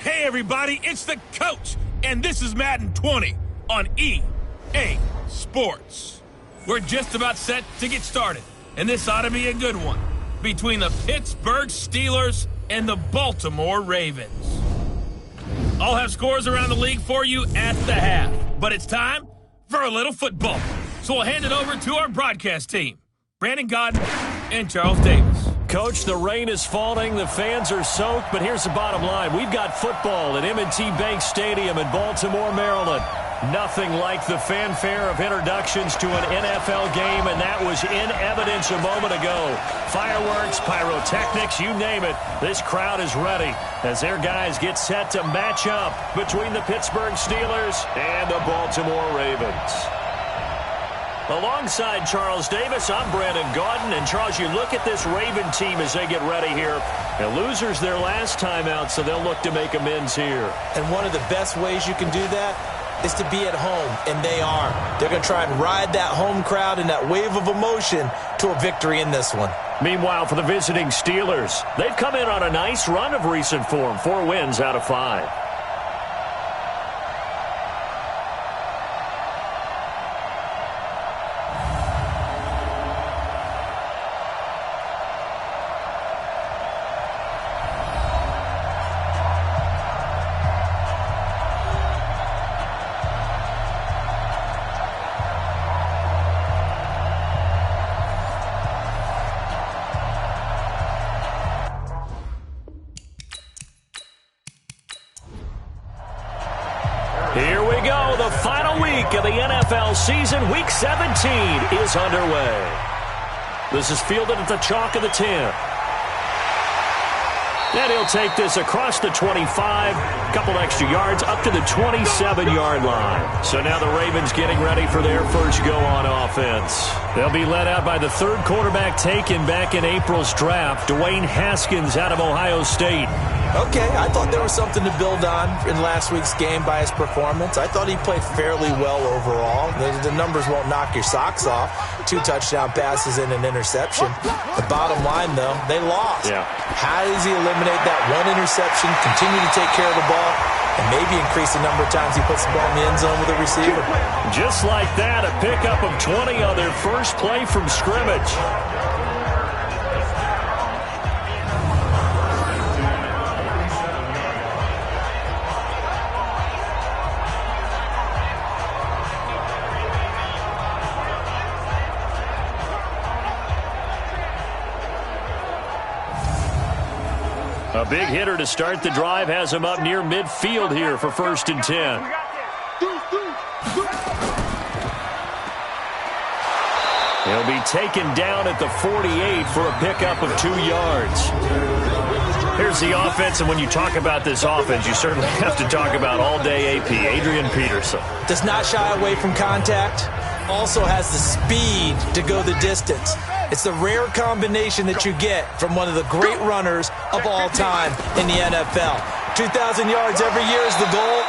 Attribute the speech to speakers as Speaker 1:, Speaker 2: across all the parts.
Speaker 1: Hey everybody, it's the coach, and this is Madden 20 on EA Sports. We're just about set to get started, and this ought to be a good one between the Pittsburgh Steelers and the Baltimore Ravens. I'll have scores around the league for you at the half, but it's time for a little football. So we'll hand it over to our broadcast team, Brandon Godden and Charles Davis.
Speaker 2: Coach, the rain is falling, the fans are soaked, but here's the bottom line. We've got football at M&T Bank Stadium in Baltimore, Maryland. Nothing like the fanfare of introductions to an NFL game, and that was in evidence a moment ago. Fireworks, pyrotechnics, you name it. This crowd is ready as their guys get set to match up between the Pittsburgh Steelers and the Baltimore Ravens. Alongside Charles Davis, I'm Brandon Gaudin. And, Charles, you look at this Raven team as they get ready here. And losers their last time out, so they'll look to make amends here.
Speaker 3: And one of the best ways you can do that is to be at home, and they are. They're going to try and ride that home crowd and that wave of emotion to a victory in this one.
Speaker 2: Meanwhile, for the visiting Steelers, they've come in on a nice run of recent form, 4 wins out of 5. Here we go. The final week of the NFL season. Week 17 is underway. This is fielded at the chalk of the 10. And he'll take this across the 25, couple extra yards, up to the 27-yard line. So now the Ravens getting ready for their first go on offense. They'll be led out by the third quarterback taken back in April's draft, Dwayne Haskins out of Ohio State.
Speaker 3: Okay, I thought there was something to build on in last week's game by his performance. I thought he played fairly well overall. The numbers won't knock your socks off. 2 touchdown passes and an interception. The bottom line, though, they lost.
Speaker 2: Yeah.
Speaker 3: How does he eliminate that one interception, continue to take care of the ball, and maybe increase the number of times he puts the ball in the end zone with a receiver?
Speaker 2: Just like that, a pickup of 20 on their first play from scrimmage. A big hitter to start the drive has him up near midfield here for 1st and 10. He'll be taken down at the 48 for a pickup of 2 yards. Here's the offense, and when you talk about this offense, you certainly have to talk about all-day AP, Adrian Peterson.
Speaker 3: Does not shy away from contact. Also has the speed to go the distance. It's the rare combination that you get from one of the great runners of all time in the NFL. 2,000 yards every year is the goal.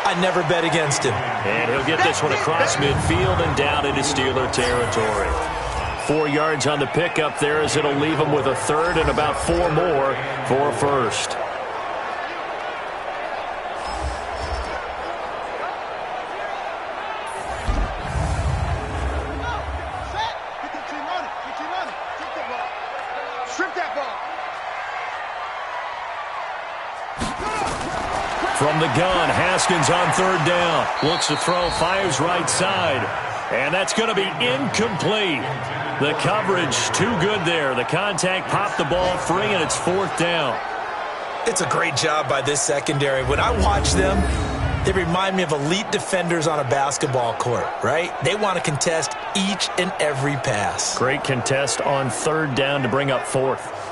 Speaker 3: I'd never bet against him.
Speaker 2: And he'll get this one across midfield and down into Steeler territory. 4 yards on the pickup there as it'll leave him with a third and about 4 more for a first. From the gun, Haskins on 3rd down. Looks to throw, fires right side. And that's going to be incomplete. The coverage too good there. The contact popped the ball free, and it's 4th down.
Speaker 3: It's a great job by this secondary. When I watch them, they remind me of elite defenders on a basketball court, right? They want to contest each and every pass.
Speaker 2: Great contest on 3rd down to bring up 4th.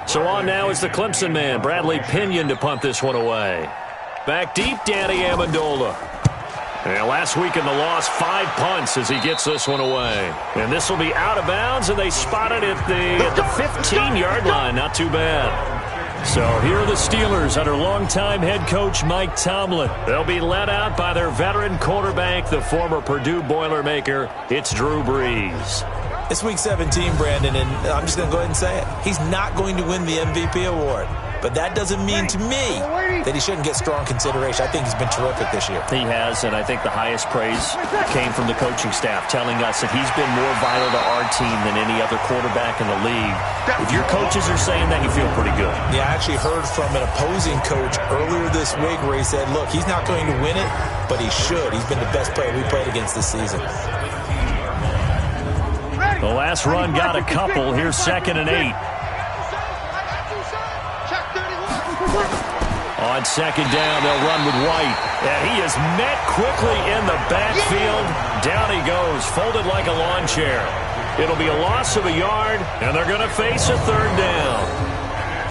Speaker 2: So on now is the Clemson man, Bradley Pinion, to punt this one away. Back deep, Danny Amendola. And last week in the loss, 5 punts as he gets this one away. And this will be out of bounds, and they spot it at the 15-yard line. Not too bad. So here are the Steelers under longtime head coach Mike Tomlin. They'll be led out by their veteran quarterback, the former Purdue Boilermaker. It's Drew Brees.
Speaker 3: It's Week 17, Brandon, and I'm just going to go ahead and say it. He's not going to win the MVP award. But that doesn't mean to me that he shouldn't get strong consideration. I think he's been terrific this year.
Speaker 2: He has, and I think the highest praise came from the coaching staff telling us that he's been more vital to our team than any other quarterback in the league. If your coaches are saying that, you feel pretty good.
Speaker 3: Yeah, I actually heard from an opposing coach earlier this week where he said, look, he's not going to win it, but he should. He's been the best player we played against this season.
Speaker 2: The last run got a couple. Here's 2nd and 8. On 2nd down, they'll run with White. And he is met quickly in the backfield. Down he goes, folded like a lawn chair. It'll be a loss of a yard, and they're going to face a 3rd down.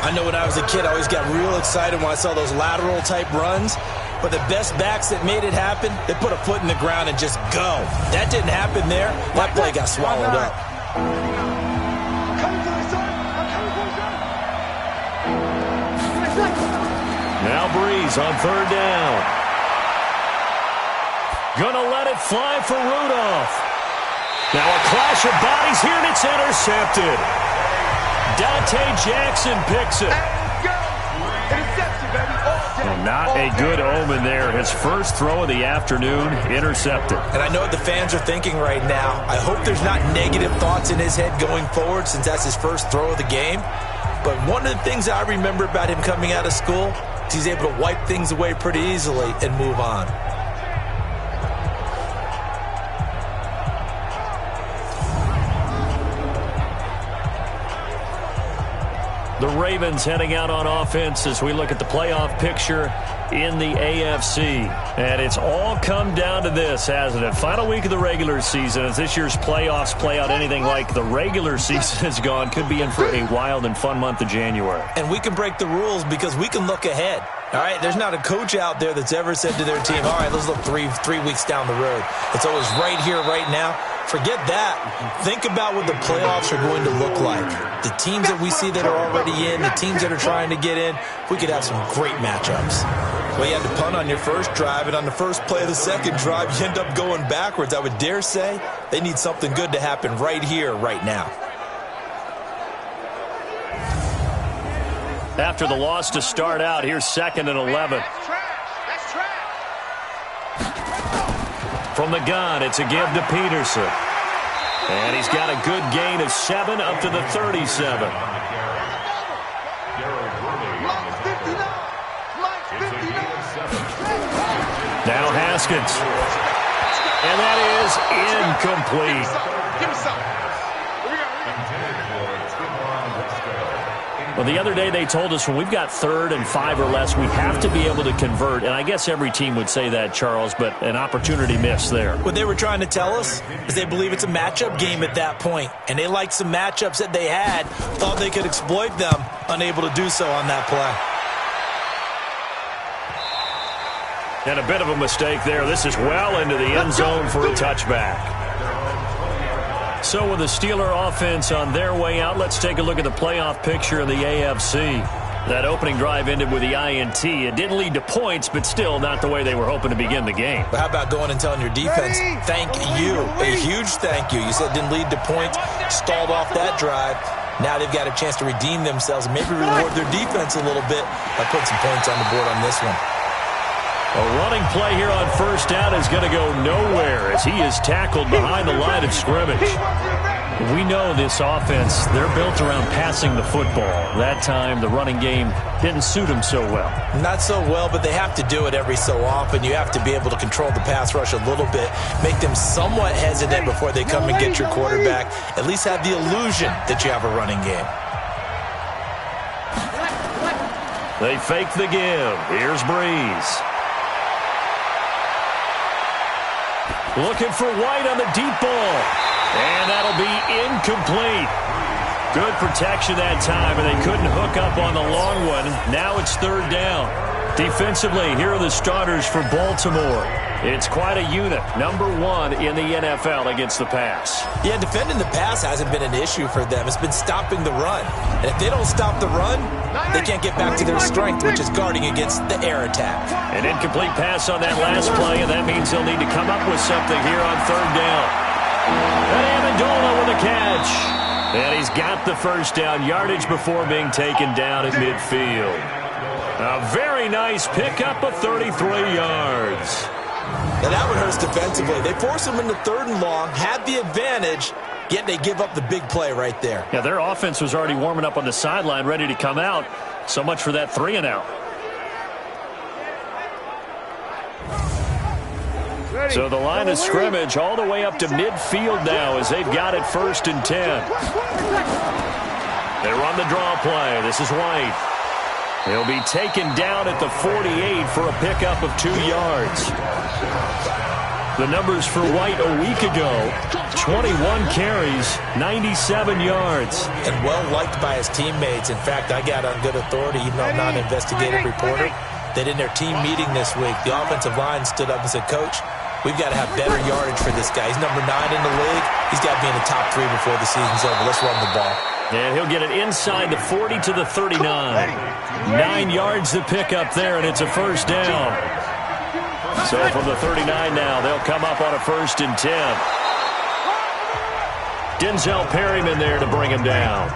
Speaker 3: I know when I was a kid, I always got real excited when I saw those lateral-type runs. But the best backs that made it happen, they put a foot in the ground and just go. That didn't happen there. That play got swallowed up.
Speaker 2: Now Breeze on 3rd down. Gonna let it fly for Rudolph. Now a clash of bodies here, and it's intercepted. Dante Jackson picks it. Well, not a good omen there. His first throw of the afternoon, intercepted.
Speaker 3: And I know what the fans are thinking right now. I hope there's not negative thoughts in his head going forward since that's his first throw of the game. But one of the things I remember about him coming out of school is he's able to wipe things away pretty easily and move on.
Speaker 2: The Ravens heading out on offense as we look at the playoff picture in the AFC. And it's all come down to this, hasn't it? Final week of the regular season. As this year's playoffs play out anything like the regular season has gone, could be in for a wild and fun month of January.
Speaker 3: And we can break the rules because we can look ahead. All right, there's not a coach out there that's ever said to their team, all right, let's look three weeks down the road. It's always right here, right now. Forget that. Think about what the playoffs are going to look like. The teams that we see that are already in, the teams that are trying to get in, we could have some great matchups. Well, you had to punt on your first drive, and on the first play of the second drive, you end up going backwards. I would dare say they need something good to happen right here, right now.
Speaker 2: After the loss to start out, here's 2nd and 11. From the gun, it's a give to Peterson. And he's got a good gain of 7 up to the 37. Now Haskins. And that is incomplete.
Speaker 4: Give me some.
Speaker 2: Well, the other day they told us when we've got 3rd and 5 or less, we have to be able to convert. And I guess every team would say that, Charles, but an opportunity missed there.
Speaker 3: What they were trying to tell us is they believe it's a matchup game at that point. And they liked some matchups that they had, thought they could exploit them, unable to do so on that play.
Speaker 2: And a bit of a mistake there. This is well into the end zone for a touchback. So with the Steeler offense on their way out, let's take a look at the playoff picture of the AFC. That opening drive ended with the INT. It didn't lead to points, but still not the way they were hoping to begin the game.
Speaker 3: But how about going and telling your defense, thank you, a huge thank you. You said it didn't lead to points, stalled off that drive. Now they've got a chance to redeem themselves and maybe reward their defense a little bit by putting some points on the board on this one.
Speaker 2: A running play here on first down is going to go nowhere as he is tackled behind the line of scrimmage. We know this offense, they're built around passing the football. That time, the running game didn't suit them so well.
Speaker 3: Not so well, but they have to do it every so often. You have to be able to control the pass rush a little bit, make them somewhat hesitant before they come and get your quarterback. At least have the illusion that you have a running game.
Speaker 2: They fake the give. Here's Breeze. Looking for White on the deep ball. And that'll be incomplete. Good protection that time, and they couldn't hook up on the long one. Now it's 3rd down. Defensively, here are the starters for Baltimore. It's quite a unit, number 1 in the NFL against the pass.
Speaker 3: Yeah, defending the pass hasn't been an issue for them. It's been stopping the run. And if they don't stop the run, they can't get back to their strength, which is guarding against the air attack.
Speaker 2: An incomplete pass on that last play, and that means they'll need to come up with something here on 3rd down. And Amendola with a catch. And he's got the first down, yardage before being taken down at midfield. A very nice pickup of 33 yards.
Speaker 3: Now that one hurts defensively. They force him into 3rd and long, had the advantage, yet they give up the big play right there.
Speaker 2: Yeah, their offense was already warming up on the sideline, ready to come out. So much for that 3 and out. So the line of scrimmage all the way up to midfield now as they've got it 1st and 10. They run the draw play. This is White. He'll be taken down at the 48 for a pickup of 2 yards. The numbers for White a week ago, 21 carries, 97 yards.
Speaker 3: And well liked by his teammates. In fact, I got on good authority, even though I'm not an investigative reporter, that in their team meeting this week, the offensive line stood up and said, Coach, we've got to have better yardage for this guy. He's number 9 in the league. He's got to be in the top 3 before the season's over. Let's run the ball.
Speaker 2: And he'll get it inside the 40 to the 39. 9 yards to pick up there, and it's a first down. So from the 39 now, they'll come up on a 1st and 10. Denzel Perryman there to bring him down.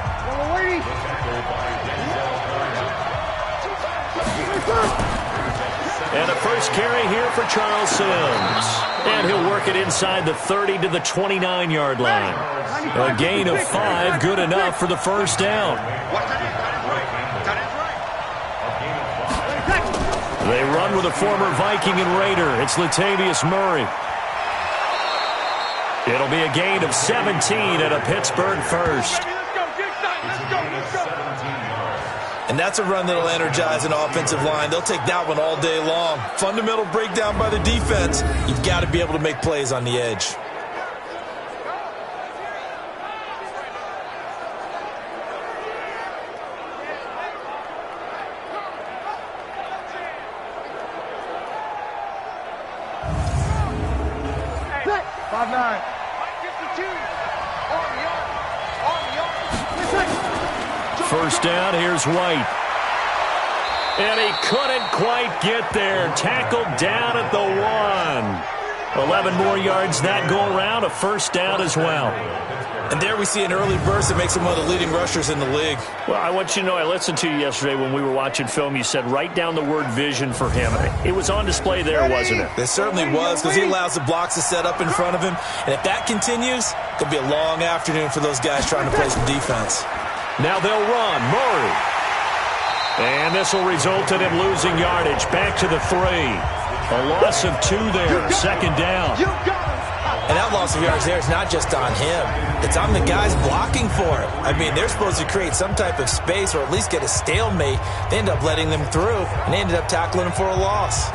Speaker 2: And a first carry here for Charles Sims. And he'll work it inside the 30 to the 29-yard line. A gain of 5, good enough for the first down. They run with a former Viking and Raider. It's Latavius Murray. It'll be a gain of 17 and a Pittsburgh first.
Speaker 3: And that's a run that'll energize an offensive line. They'll take that one all day long. Fundamental breakdown by the defense. You've got to be able to make plays on the edge.
Speaker 2: First down, here's White. And he couldn't quite get there. Tackled down at the 1. 11 more yards that go around, a first down as well.
Speaker 3: And there we see an early burst that makes him one of the leading rushers in the league.
Speaker 2: Well, I want you to know, I listened to you yesterday when we were watching film. You said write down the word vision for him. It was on display there, wasn't it?
Speaker 3: It certainly was, because he allows the blocks to set up in front of him. And if that continues, it'll be a long afternoon for those guys trying to play some defense.
Speaker 2: Now they'll run. Murray. And this will result in him losing yardage. Back to the 3. A loss of 2 there. Second down.
Speaker 3: And that loss of yards there is not just on him. It's on the guys blocking for it. I mean, they're supposed to create some type of space or at least get a stalemate. They end up letting them through, and they ended up tackling him for a loss.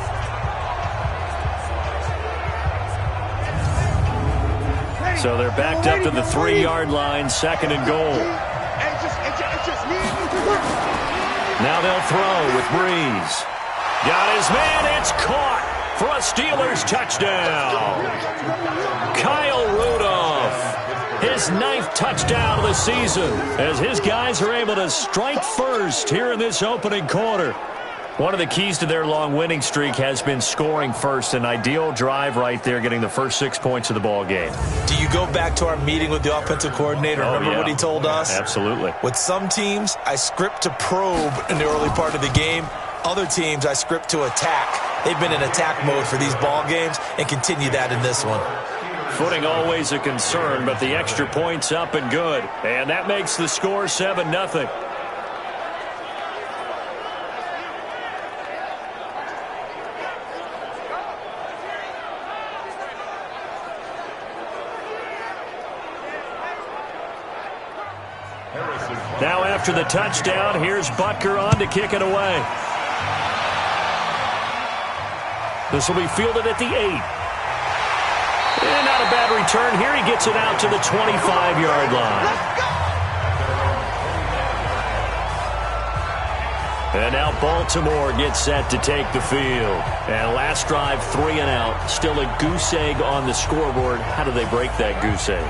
Speaker 2: So they're backed up to the 3-yard line, 2nd and goal. Now they'll throw with Breeze. Got his man, it's caught for a Steelers touchdown. Kyle Rudolph, his 9th touchdown of the season, as his guys are able to strike first here in this opening quarter. One of the keys to their long winning streak has been scoring first. An ideal drive right there, getting the first 6 points of the ball game.
Speaker 3: Do you go back to our meeting with the offensive coordinator? Remember what he told us?
Speaker 2: Absolutely.
Speaker 3: With some teams, I script to probe in the early part of the game. Other teams, I script to attack. They've been in attack mode for these ball games and continue that in this one.
Speaker 2: Footing always a concern, but the extra point's up and good. And that makes the score 7-0. Now after the touchdown, here's Butker on to kick it away. This will be fielded at the 8. And not a bad return here. He gets it out to the 25-yard line. And now Baltimore gets set to take the field. And last drive, 3 and out. Still a goose egg on the scoreboard. How do they break that goose egg?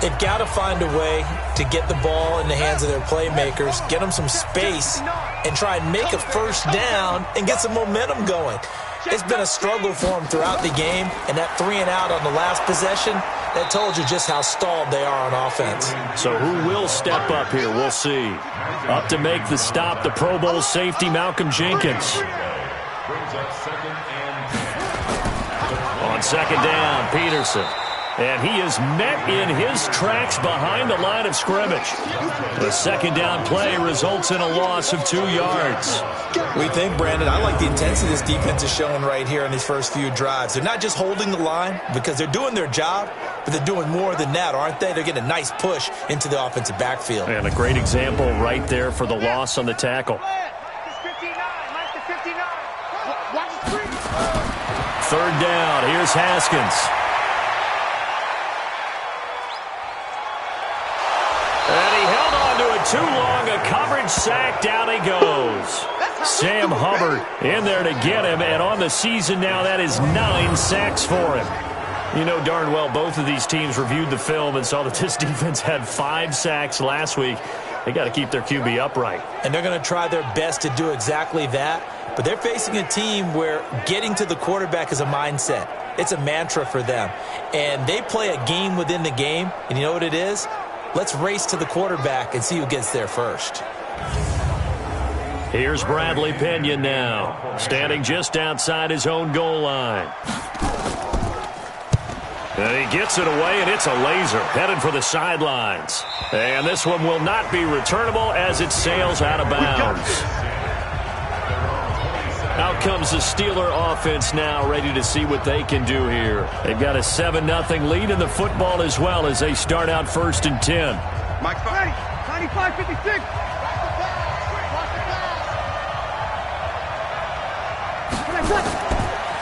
Speaker 3: They've got to find a way to get the ball in the hands of their playmakers, get them some space, and try and make a first down and get some momentum going. It's been a struggle for them throughout the game, and that 3 and out on the last possession, That told you just how stalled they are on offense.
Speaker 2: So who will step up here? We'll see. Up to make the stop, the Pro Bowl safety, Malcolm Jenkins. On second down, Peterson. And he is met in his tracks behind the line of scrimmage. The second down play results in a loss of 2 yards.
Speaker 3: We think, Brandon, I like the intensity this defense is showing right here in these first few drives. They're not just holding the line because they're doing their job, but they're doing more than that, aren't they? They're getting a nice push into the offensive backfield.
Speaker 2: And a great example right there for the loss on the tackle. Third down, here's Haskins. And he held on to it too long. A coverage sack. Down he goes. Sam Hubbard in there to get him. And on the season now, that is 9 sacks for him. You know darn well both of these teams reviewed the film and saw that this defense had 5 sacks last week. They got to keep their QB upright. And they're going to try their best to do exactly that. But they're facing a team where getting to the quarterback is a mindset. It's a mantra for them. And they play a game within the game. And you know what it is? Let's race to the quarterback and see who gets there first. Here's Bradley Pinion now, standing just outside his own goal line. And he gets it away, and it's a laser headed for the sidelines. And this one will not be returnable as it sails out of bounds. Out comes the Steeler offense now, ready to see what they can do here. They've got a 7-0 lead in the football as well as they start out 1st and 10.
Speaker 4: Mike 95-56.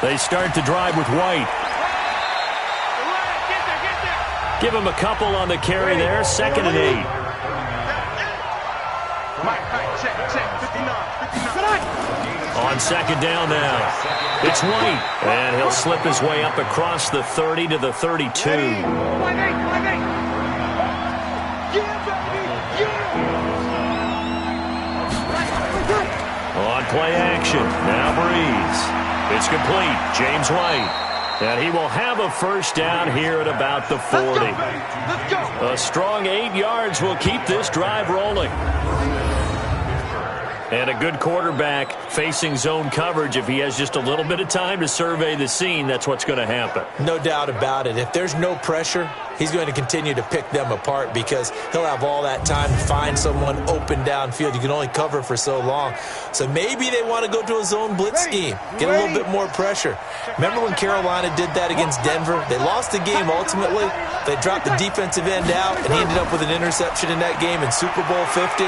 Speaker 2: They start to drive with White. Give him a couple on the carry there. 2nd and 8.
Speaker 4: Check. 59.
Speaker 2: On second down now, it's White, and he'll slip his way up across the 30 to the 32.
Speaker 4: 5-8.
Speaker 2: On play action, now Breeze. It's complete, James White. And he will have a first down here at about the 40.
Speaker 4: Let's go.
Speaker 2: A strong 8 yards will keep this drive rolling. And a good quarterback facing zone coverage. If he has just a little bit of time to survey the scene, that's what's going to happen.
Speaker 3: No doubt about it. If there's no pressure, he's going to continue to pick them apart because he'll have all that time to find someone open downfield. You can only cover for so long. So maybe they want to go to a zone blitz scheme, get a little bit more pressure. Remember when Carolina did that against Denver? They lost the game ultimately. They dropped the defensive end out, and he ended up with an interception in that game in Super Bowl 50.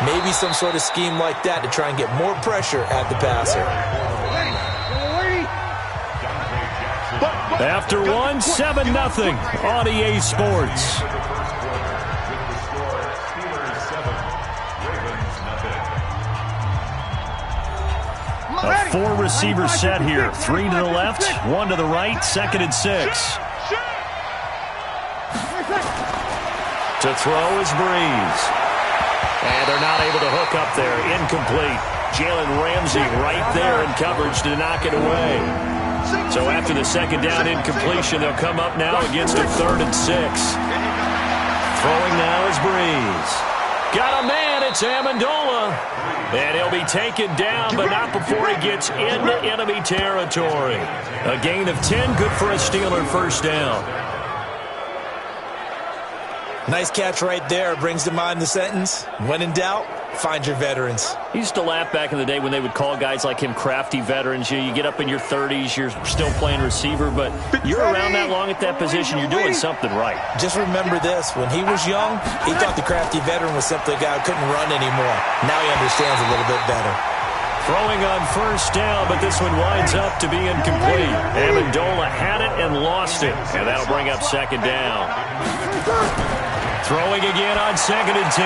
Speaker 3: Maybe some sort of scheme like that to try and get more pressure at the passer.
Speaker 2: After one, 7-0 on EA Sports. A 4-receiver set here. 3 to the left, 1 to the right, 2nd and 6. To throw is Breeze. And they're not able to hook up there. Incomplete. Jalen Ramsey right there in coverage to knock it away. So after the second down incompletion, they'll come up now against a 3rd and 6. Throwing now is Breeze. Got a man, it's Amendola. And he'll be taken down, but not before he gets into enemy territory. A gain of 10, good for a Steeler first down.
Speaker 3: Nice catch right there. Brings to mind the sentence, when in doubt, find your veterans.
Speaker 2: He used to laugh back in the day when they would call guys like him crafty veterans. You get up in your 30s, you're still playing receiver, but you're around that long at that position, you're doing something right.
Speaker 3: Just remember this. When he was young, he thought the crafty veteran was simply a guy who couldn't run anymore. Now he understands a little bit better.
Speaker 2: Throwing on first down, but this one winds up to be incomplete. Amendola had it and lost it, and that'll bring up 2nd down. Throwing again on 2nd and 10.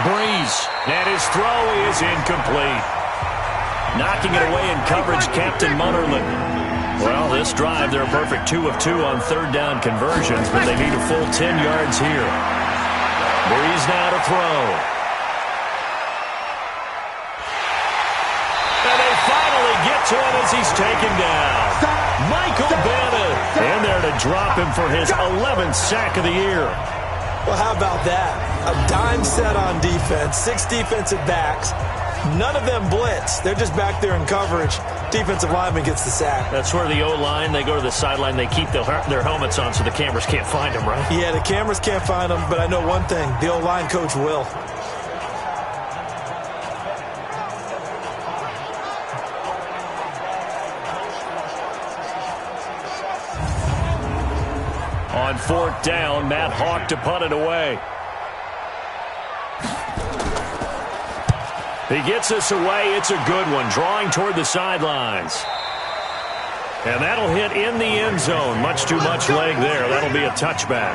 Speaker 2: Breeze, and his throw is incomplete. Knocking it away in coverage, Captain Munnerlyn. Well, this drive, they're a perfect 2 of 2 on 3rd down conversions, but they need a full 10 yards here. Breeze now to throw. And they finally get to him as he's taken down. Michael Bennett in there to drop him for his 11th sack of the year.
Speaker 3: Well, how about that? A dime set on defense, 6 defensive backs. None of them blitz. They're just back there in coverage. Defensive lineman gets the sack.
Speaker 2: That's where the O-line, they go to the sideline, they keep their helmets on so the cameras can't find them, right?
Speaker 3: Yeah, the cameras can't find them, but I know one thing. The O-line coach will.
Speaker 2: On 4th down, Matt Hawk to punt it away. He gets this away. It's a good one, drawing toward the sidelines. And that'll hit in the end zone. Much too much leg there. That'll be a touchback.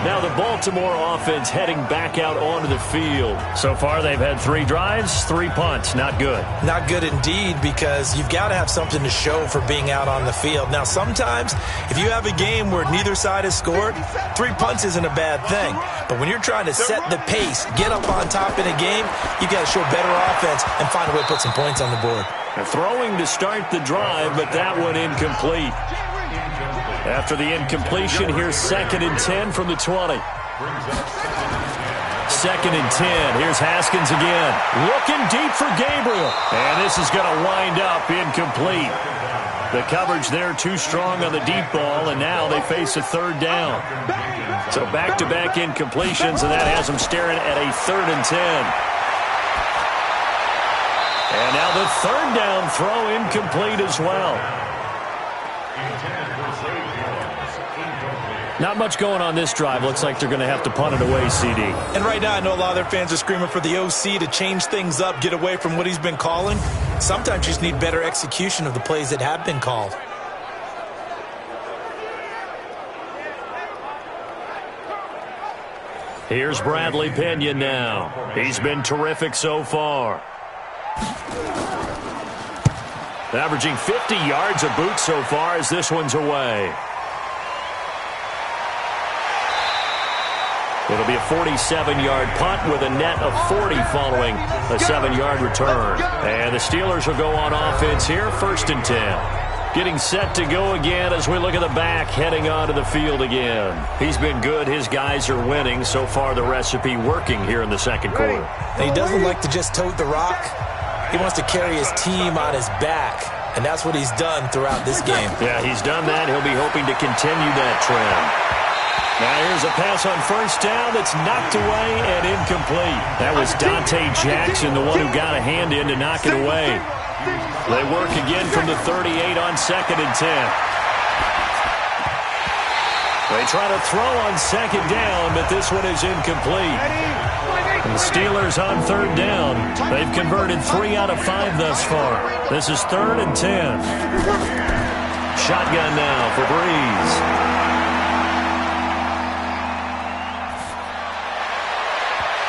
Speaker 2: Now the Baltimore offense heading back out onto the field. So far they've had 3 drives, 3 punts. Not good. Not good indeed, because you've got to have something to show for being out on the field. Now sometimes if you have a game where neither side has scored, 3 punts isn't a bad thing. But when you're trying to set the pace, get up on top in a game, you've got to show better offense and find a way to put some points on the board. Throwing to start the drive, but that one incomplete. After the incompletion, here's 2nd and 10 from the 20. 2nd and 10. Here's Haskins again. Looking deep for Gabriel. And this is going to wind up incomplete. The coverage there too strong on the deep ball, and now they face a 3rd down. So back-to-back incompletions, and that has them staring at a 3rd and 10. And now the 3rd down throw incomplete as well. Not much going on this drive. Looks like they're going to have to punt it away, CD. And right now I know a lot of their fans are screaming for the OC to change things up, get away from what he's been calling. Sometimes you just need better execution of the plays that have been called. Here's Bradley Pena now. He's been terrific so far. Averaging 50 yards a boot so far as this one's away. It'll be a 47-yard punt with a net of 40 following a 7-yard return. And the Steelers will go on offense here, 1st and 10. Getting set to go again as we look at the back heading onto the field again. He's been good. His guys are winning. So far the recipe working here in the 2nd quarter.
Speaker 3: And he doesn't like to just tote the rock. He wants to carry his team on his back. And that's what he's done throughout this game.
Speaker 2: Yeah, he's done that. He'll be hoping to continue that trend. Now here's a pass on 1st down that's knocked away and incomplete. That was Dante Jackson, the one who got a hand in to knock it away. They work again from the 38 on 2nd and 10. They try to throw on 2nd down, but this one is incomplete. And the Steelers on 3rd down. They've converted 3 out of 5 thus far. This is 3rd and 10. Shotgun now for Breeze.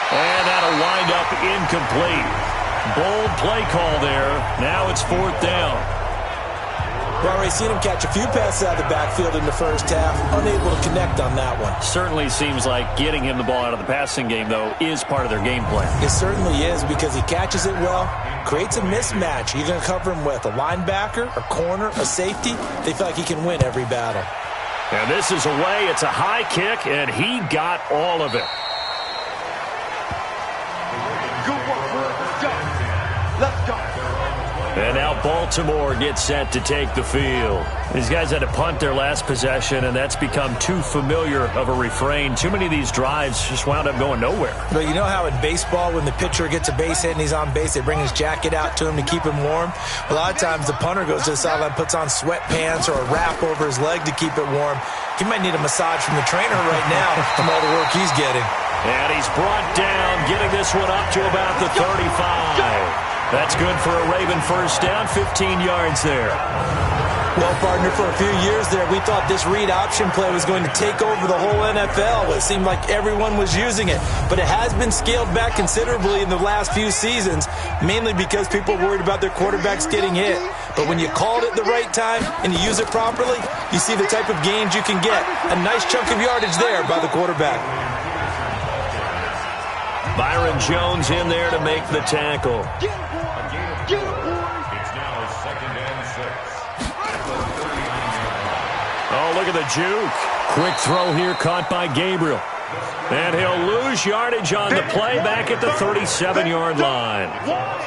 Speaker 2: And that'll wind up incomplete. Bold play call there. Now it's 4th down.
Speaker 3: We've already seen him catch a few passes out of the backfield in the first half. Unable to connect on that one.
Speaker 2: Certainly seems like getting him the ball out of the passing game, though, is part of their game plan.
Speaker 3: It certainly is, because he catches it well, creates a mismatch. You're going to cover him with a linebacker, a corner, a safety. They feel like he can win every battle.
Speaker 2: And this is away. It's a high kick, and he got all of it.
Speaker 4: Let's go.
Speaker 2: And now Baltimore gets set to take the field. These guys had to punt their last possession, and that's become too familiar of a refrain. Too many of these drives just wound up going nowhere.
Speaker 3: But you know how in baseball, when the pitcher gets a base hit and he's on base, they bring his jacket out to him to keep him warm? A lot of times the punter goes to the sideline, puts on sweatpants or a wrap over his leg to keep it warm. He might need a massage from the trainer right now from all the work he's getting.
Speaker 2: And he's brought down, getting this one up to about the 35. That's good for a Raven 1st down, 15 yards there.
Speaker 3: Well, partner, for a few years there, we thought this read option play was going to take over the whole NFL. It seemed like everyone was using it. But it has been scaled back considerably in the last few seasons, mainly because people are worried about their quarterbacks getting hit. But when you call it at the right time and you use it properly, you see the type of gains you can get. A nice chunk of yardage there by the quarterback.
Speaker 2: Byron Jones in there to make the tackle. Oh, Oh, look at the juke. Quick throw here caught by Gabriel. And he'll lose yardage on the play back at the 37-yard line.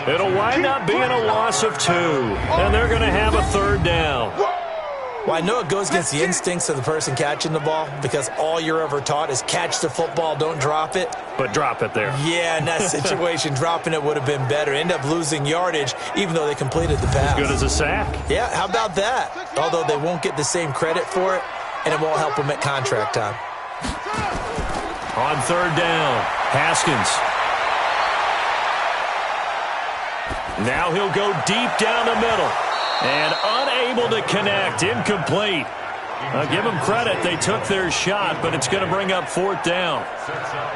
Speaker 2: It'll wind up being a loss of 2. And they're going to have a third down.
Speaker 3: Well, I know it goes against the instincts of the person catching the ball because all you're ever taught is catch the football, don't drop it.
Speaker 2: But drop it there.
Speaker 3: Yeah, in that situation, dropping it would have been better. End up losing yardage even though they completed the pass.
Speaker 2: As good as a sack.
Speaker 3: Yeah, how about that? Although they won't get the same credit for it, and it won't help them at contract time.
Speaker 2: On third down, Haskins. Now he'll go deep down the middle. And unable to connect, incomplete. I'll give them credit, they took their shot, but it's going to bring up fourth down.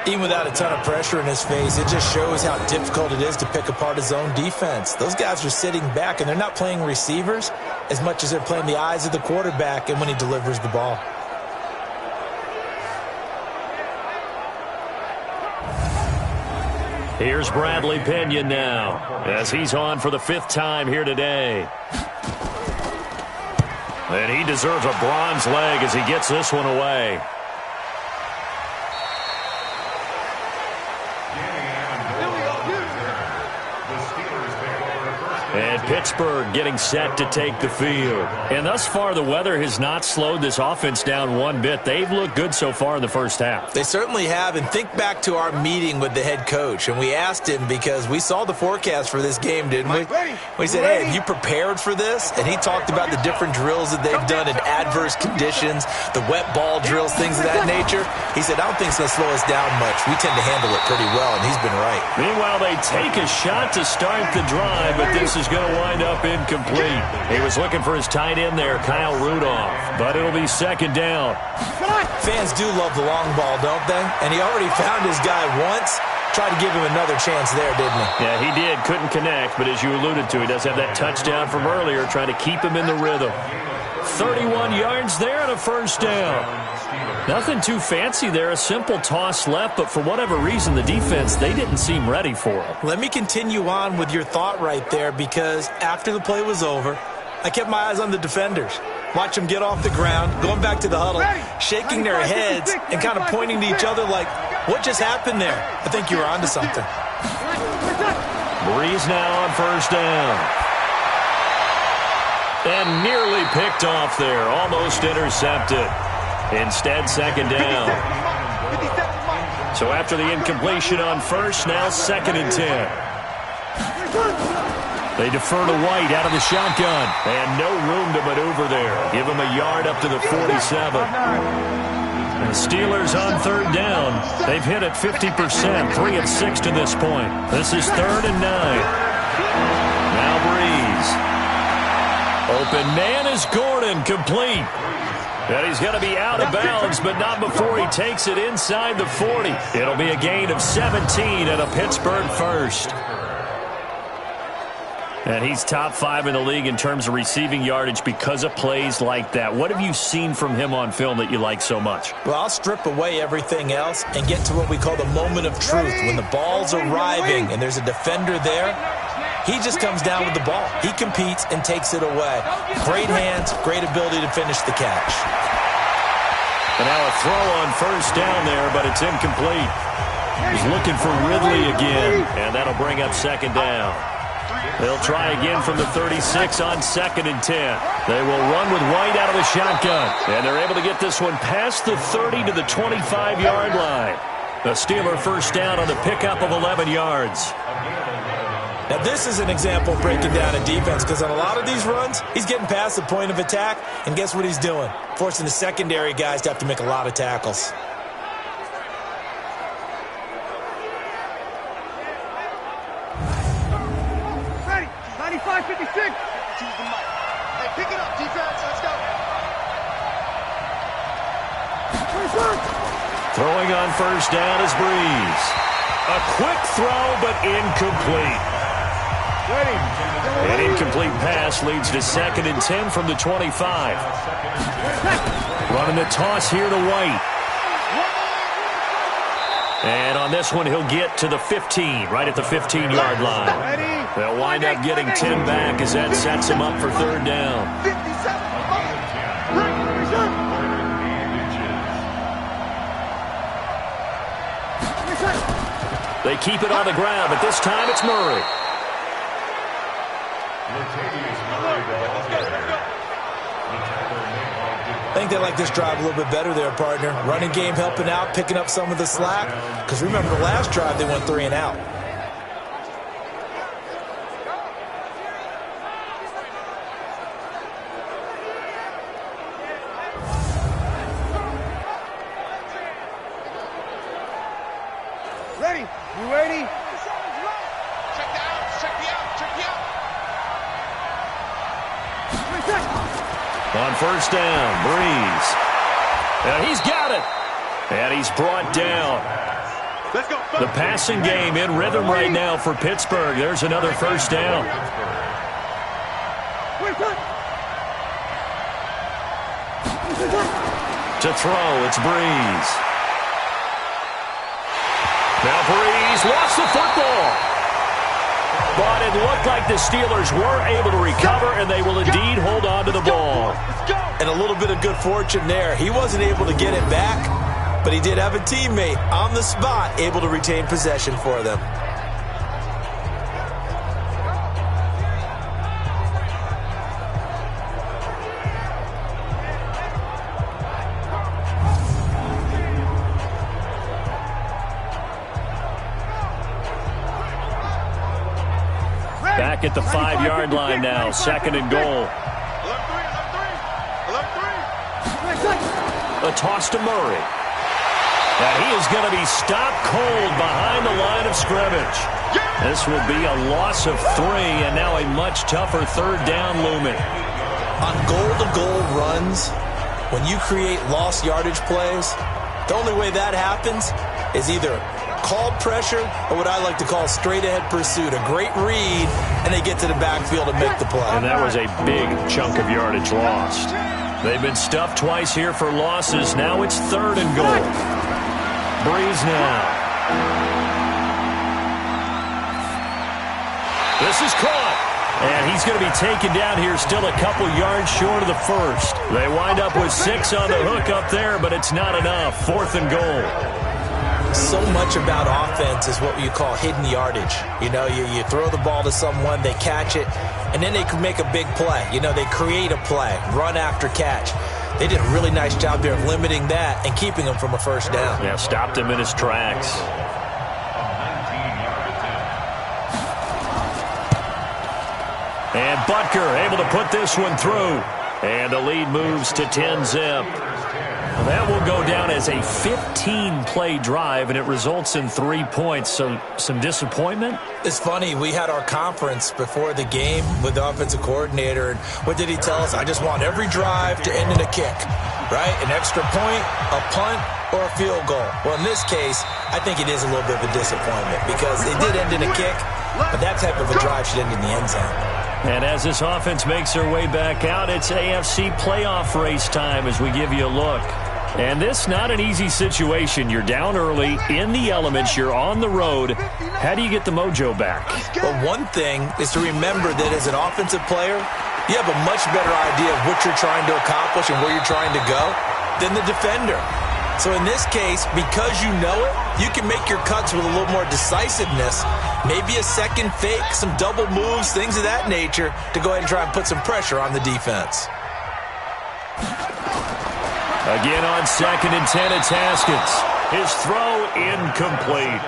Speaker 3: Even without a ton of pressure in his face, it just shows how difficult it is to pick apart his own defense. Those guys are sitting back, and they're not playing receivers as much as they're playing the eyes of the quarterback and when he delivers the ball.
Speaker 2: Here's Bradley Pinion now, as he's on for the 5th time here today. And he deserves a bronze leg as he gets this one away. And Pittsburgh getting set to take the field. And thus far, the weather has not slowed this offense down one bit. They've looked good so far in the first half.
Speaker 3: They certainly have. And think back to our meeting with the head coach. And we asked him because we saw the forecast for this game, didn't we? We said, hey, have you prepared for this? And he talked about the different drills that they've done in adverse conditions, the wet ball drills, things of that nature. He said, I don't think it's going to slow us down much. We tend to handle it pretty well, and he's been right.
Speaker 2: Meanwhile, they take a shot to start the drive, but this is going to wind up incomplete. He was looking for his tight end there, Kyle Rudolph, but it'll be second down.
Speaker 3: Fans do love the long ball, don't they? And he already found his guy once. Tried to give him another chance there, didn't he?
Speaker 2: Yeah, he did. Couldn't connect, but as you alluded to, he does have that touchdown from earlier, trying to keep him in the rhythm. 31 yards there and a first down. Nothing too fancy there, a simple toss left, but for whatever reason, the defense, they didn't seem ready for it.
Speaker 3: Let me continue on with your thought right there, because after the play was over, I kept my eyes on the defenders. Watch them get off the ground, going back to the huddle, shaking their heads and kind of pointing to each other like, what just happened there? I think you were onto something.
Speaker 2: Breeze now on first down. And nearly picked off there, almost intercepted. Instead, second down. So after the incompletion on first, now second and 10. They defer to White out of the shotgun. And no room to maneuver there. Give him a yard up to the 47. And the Steelers on third down. They've hit it 50%, 3 of 6 to this point. This is 3rd and 9. Now Breeze. Open man is Gordon, complete. And he's going to be out of bounds, but not before he takes it inside the 40. It'll be a gain of 17 and a Pittsburgh first. And he's top 5 in the league in terms of receiving yardage because of plays like that. What have you seen from him on film that you like so much?
Speaker 3: Well, I'll strip away everything else and get to what we call the moment of truth. When the ball's arriving and there's a defender there, he just comes down with the ball. He competes and takes it away. Great hands, great ability to finish the catch.
Speaker 2: And now a throw on first down there, but it's incomplete. He's looking for Ridley again, and that'll bring up second down. They'll try again from the 36 on 2nd and 10. They will run with White out of the shotgun, and they're able to get this one past the 30 to the 25-yard line. The Steeler first down on the pickup of 11 yards.
Speaker 3: Now, this is an example of breaking down a defense, because on a lot of these runs, he's getting past the point of attack, and guess what he's doing? Forcing the secondary guys to have to make a lot of tackles.
Speaker 4: Ready, 95-56. Hey, pick it up, defense, let's go.
Speaker 2: Throwing on first down is Breeze. A quick throw, but incomplete. An incomplete pass leads to 2nd and 10 from the 25. Running the toss here to White. And on this one, he'll get to the 15, right at the 15-yard line. They'll wind up getting 10 back as that sets him up for third down. They keep it on the ground, but this time it's Murray.
Speaker 3: I think they like this drive a little bit better there, partner. Running game helping out, picking up some of the slack. Because remember, the last drive, they went 3 and out.
Speaker 4: Ready? You ready? Check the out. Check the out. Check the out.
Speaker 2: On first down, Breeze. And he's got it. And he's brought down.
Speaker 4: Let's go.
Speaker 2: The passing game in rhythm right now for Pittsburgh. There's another first down. To throw, it's Breeze. Now Breeze lost the football. But it looked like the Steelers were able to recover, and they will indeed hold on to the ball.
Speaker 3: And a little bit of good fortune there. He wasn't able to get it back, but he did have a teammate on the spot able to retain possession for them.
Speaker 2: Back at the 5-yard line now, second and goal. A toss to Murray. And he is going to be stopped cold behind the line of scrimmage. This will be a loss of 3, and now a much tougher third down looming.
Speaker 3: On goal-to-goal runs, when you create lost yardage plays, the only way that happens is either called pressure or what I like to call straight-ahead pursuit. A great read, and they get to the backfield and make the play.
Speaker 2: And that was a big chunk of yardage lost. They've been stuffed twice here for losses. Now it's third and goal. Breeze now. This is caught. And he's going to be taken down here, still a couple yards short of the first. They wind up with 6 on the hook up there, but it's not enough. Fourth and goal.
Speaker 3: So much about offense is what you call hidden yardage. You know, you throw the ball to someone, they catch it, and then they can make a big play. You know, they create a play, run after catch. They did a really nice job there of limiting that and keeping him from a first down.
Speaker 2: Yeah, stopped him in his tracks. And Butker able to put this one through. And the lead moves to 10-zip. That will go down as a 15-play drive, and it results in 3 points. So some disappointment?
Speaker 3: It's funny. We had our conference before the game with the offensive coordinator, and what did he tell us? I just want every drive to end in a kick, right? An extra point, a punt, or a field goal. Well, in this case, I think it is a little bit of a disappointment because it did end in a kick, but that type of a drive should end in the end zone.
Speaker 2: And as this offense makes their way back out, it's AFC playoff race time as we give you a look. And this not an easy situation. You're down early, in the elements, you're on the road. How do you get the mojo back?
Speaker 3: Well, one thing is to remember that as an offensive player, you have a much better idea of what you're trying to accomplish and where you're trying to go than the defender. So in this case, because you know it, you can make your cuts with a little more decisiveness, maybe a second fake, some double moves, things of that nature, to go ahead and try and put some pressure on the defense.
Speaker 2: Again on 2nd and 10, it's Haskins. His throw incomplete.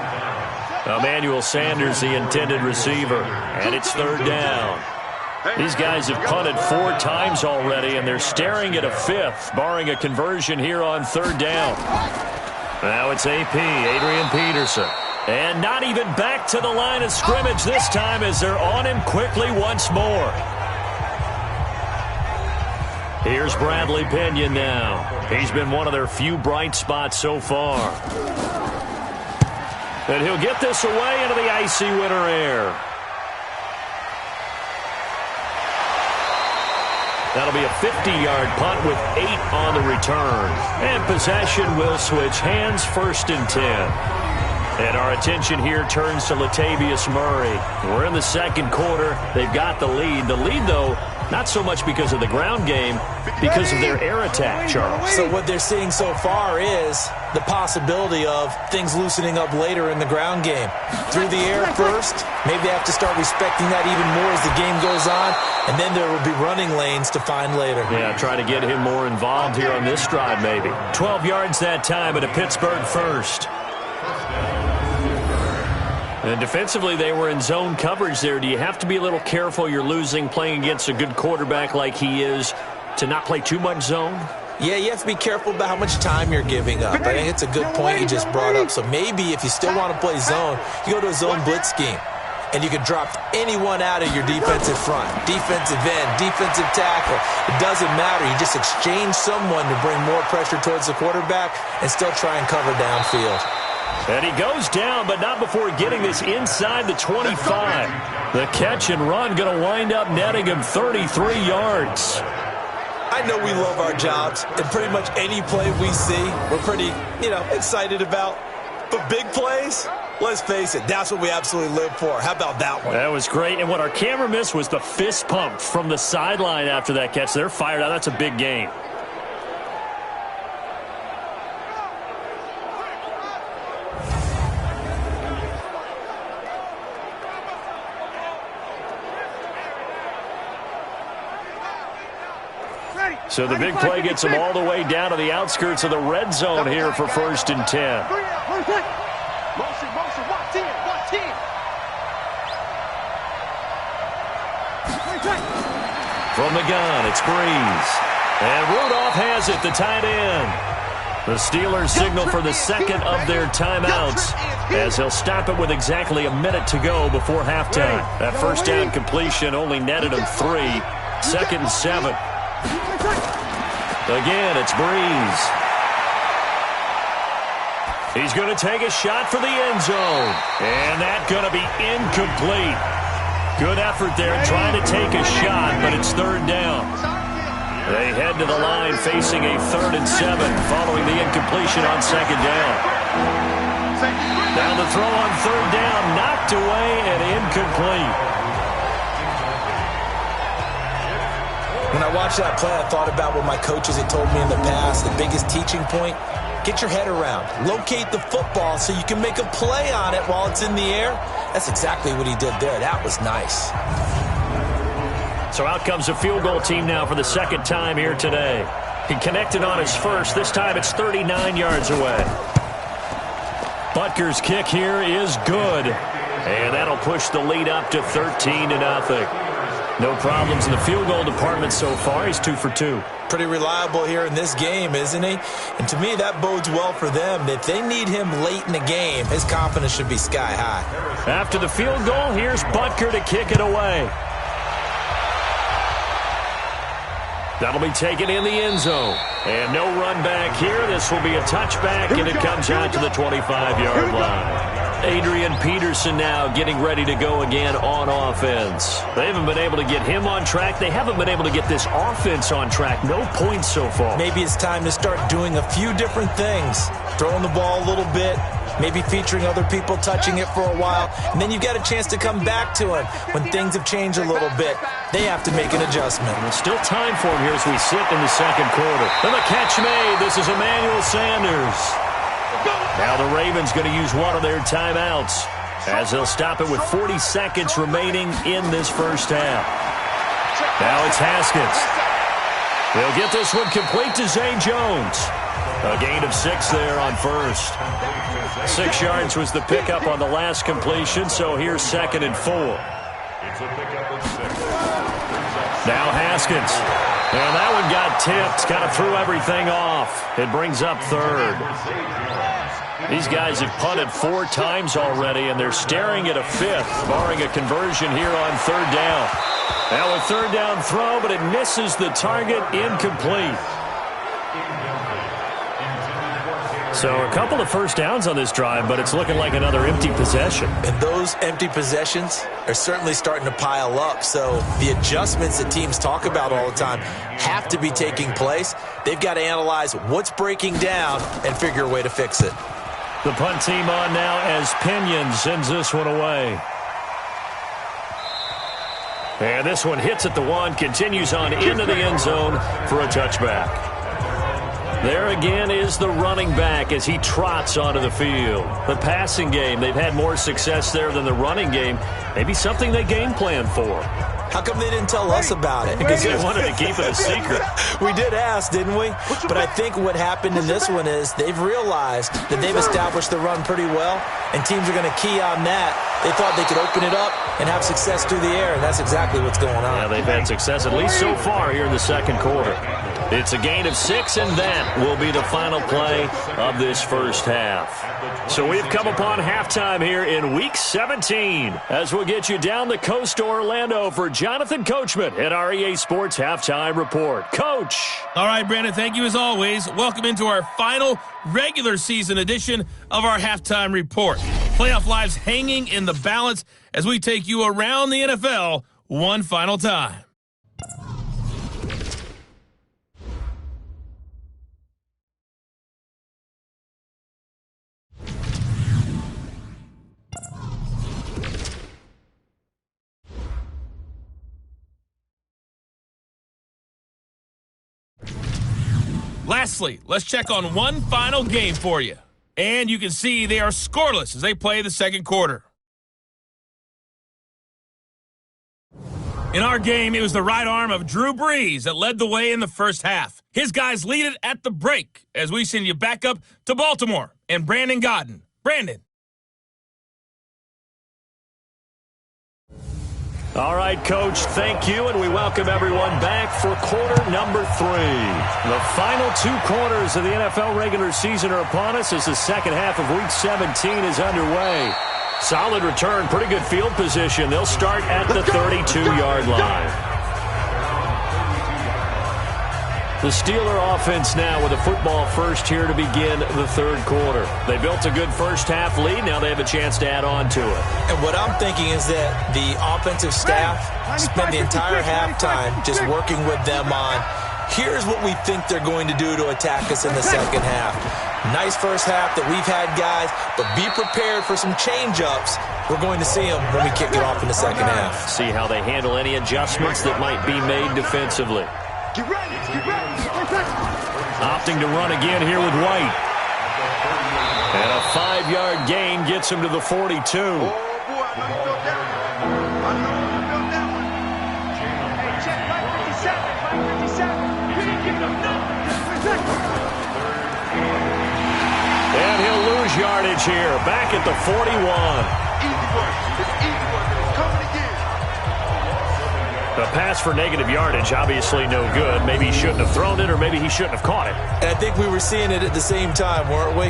Speaker 2: Emmanuel Sanders, the intended receiver, and it's third down. These guys have punted 4 times already, and they're staring at a 5th, barring a conversion here on third down. Now it's AP, Adrian Peterson. And not even back to the line of scrimmage this time as they're on him quickly once more. Here's Bradley Pinion now. He's been one of their few bright spots so far. And he'll get this away into the icy winter air. That'll be a 50-yard punt with 8 on the return. And possession will switch hands, 1st and 10. And our attention here turns to Latavius Murray. We're in the second quarter. They've got the lead. The lead, though, not so much because of the ground game, because of their air attack, Charles.
Speaker 3: So what they're seeing so far is the possibility of things loosening up later in the ground game. Through the air first, maybe they have to start respecting that even more as the game goes on, and then there will be running lanes to find later.
Speaker 2: Yeah, try to get him more involved here on this drive, maybe. 12 yards that time at a Pittsburgh first. And defensively, they were in zone coverage there. Do you have to be a little careful you're losing playing against a good quarterback like he is to not play too much zone?
Speaker 3: Yeah, you have to be careful about how much time you're giving up. I think it's a good point you just brought up. So maybe if you still want to play zone, you go to a zone blitz scheme. And you can drop anyone out of your defensive front. Defensive end, defensive tackle. It doesn't matter. You just exchange someone to bring more pressure towards the quarterback and still try and cover downfield.
Speaker 2: And he goes down, but not before getting this inside the 25. The catch and run going to wind up netting him 33 yards.
Speaker 3: I know we love our jobs, and pretty much any play we see, we're pretty, excited about. But big plays, let's face it, that's what we absolutely live for. How about that one?
Speaker 2: That was great. And what our camera missed was the fist pump from the sideline after that catch. They're fired out. That's a big game. So the big play gets them all the way down to the outskirts of the red zone here for 1st and 10.
Speaker 4: Motion, watch in.
Speaker 2: From the gun, it's Breeze. And Rudolph has it, the tight end. The Steelers signal for the second of their timeouts as he'll stop it with exactly a minute to go before halftime. That first down completion only netted him 3. 2nd and 7. Again, it's Breeze. He's going to take a shot for the end zone. And that's going to be incomplete. Good effort there trying to take a shot, but it's 3rd down. They head to the line facing a 3rd and 7 following the incompletion on 2nd down. Now the throw on 3rd down, knocked away and incomplete.
Speaker 3: When I watched that play, I thought about what my coaches had told me in the past. The biggest teaching point, get your head around. Locate the football so you can make a play on it while it's in the air. That's exactly what he did there. That was nice.
Speaker 2: So out comes a field goal team now for the second time here today. He connected on his first. This time it's 39 yards away. Butker's kick here is good. And that'll push the lead up to 13-0. No problems in the field goal department so far. He's 2 for 2.
Speaker 3: Pretty reliable here in this game, isn't he? And to me, that bodes well for them. If they need him late in the game, his confidence should be sky high.
Speaker 2: After the field goal, here's Butker to kick it away. That'll be taken in the end zone. And no run back here. This will be a touchback, and it comes out to the 25-yard line. Adrian Peterson now getting ready to go again on offense. They haven't been able to get him on track. They haven't been able to get this offense on track. No points so far.
Speaker 3: Maybe it's time to start doing a few different things. Throwing the ball a little bit, maybe featuring other people touching it for a while, and then you've got a chance to come back to him when things have changed a little bit. They have to make an adjustment.
Speaker 2: There's still time for him here as we sit in the second quarter. And the catch made. This is Emmanuel Sanders. Now the Ravens going to use one of their timeouts as they'll stop it with 40 seconds remaining in this first half. Now it's Haskins. They'll get this one complete to Zay Jones. A gain of 6 there on first. 6 yards was the pickup on the last completion, so here's 2nd and 4. Now Haskins. And that one got tipped, kind of threw everything off. It brings up 3rd. These guys have punted 4 times already, and they're staring at a 5th, barring a conversion here on 3rd down. Now a 3rd down throw, but it misses the target, incomplete. So a couple of first downs on this drive, but it's looking like another empty possession.
Speaker 3: And those empty possessions are certainly starting to pile up. So the adjustments that teams talk about all the time have to be taking place. They've got to analyze what's breaking down and figure a way to fix it.
Speaker 2: The punt team on now as Pinion sends this one away. And this one hits at the 1, continues on into the end zone for a touchback. There again is the running back as he trots onto the field. The passing game, they've had more success there than the running game. Maybe something they game plan for.
Speaker 3: How come they didn't tell us about it?
Speaker 2: Because they wanted to keep it a secret.
Speaker 3: We did ask, didn't we? But I think what happened in this one is they've realized that they've established the run pretty well, and teams are going to key on that. They thought they could open it up and have success through the air, and that's exactly what's going on.
Speaker 2: Yeah, they've had success at least so far here in the second quarter. It's a gain of 6, and that will be the final play of this first half. So we've come upon halftime here in Week 17 as we'll get you down the coast to Orlando for Jonathan Coachman at our EA Sports Halftime Report. Coach!
Speaker 1: All right, Brandon, thank you as always. Welcome into our final regular season edition of our Halftime Report. Playoff lives hanging in the balance as we take you around the NFL one final time. Lastly, let's check on one final game for you. And you can see they are scoreless as they play the second quarter. In our game, it was the right arm of Drew Brees that led the way in the first half. His guys lead it at the break as we send you back up to Baltimore and Brandon Godden. Brandon.
Speaker 2: All right, Coach, thank you, and we welcome everyone back for quarter number 3. The final 2 quarters of the NFL regular season are upon us as the second half of Week 17 is underway. Solid return, pretty good field position. They'll start at the 32-yard line. The Steeler offense now with a football first here to begin the third quarter. They built a good first half lead. Now they have a chance to add on to it.
Speaker 3: And what I'm thinking is that the offensive staff spent the entire halftime just working with them on, here's what we think they're going to do to attack us in the second half. Nice first half that we've had, guys, but be prepared for some change-ups. We're going to see them when we kick it off in the second half.
Speaker 2: See how they handle any adjustments that might be made defensively.
Speaker 4: Get ready,
Speaker 2: Opting to run again here with White. And a 5-yard gain gets him to the 42.
Speaker 4: Oh, boy, I know you built that one. Hey, check right 57. We didn't give them nothing.
Speaker 2: And he'll lose yardage here, back at the 41.
Speaker 4: Easy work. It's easy work. It's coming again.
Speaker 2: A pass for negative yardage, obviously no good. Maybe he shouldn't have thrown it, or maybe he shouldn't have caught it.
Speaker 3: And I think we were seeing it at the same time, weren't we?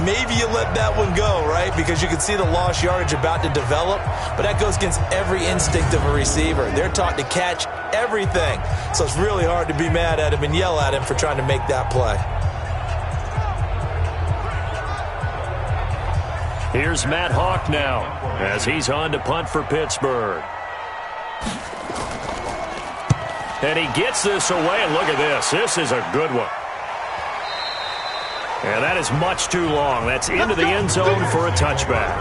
Speaker 3: Maybe you let that one go, right? Because you can see the lost yardage about to develop, but that goes against every instinct of a receiver. They're taught to catch everything. So it's really hard to be mad at him and yell at him for trying to make that play.
Speaker 2: Here's Matt Hawk now as he's on to punt for Pittsburgh. And he gets this away, and look at this. This is a good one. And that is much too long. That's into the end zone for a touchback.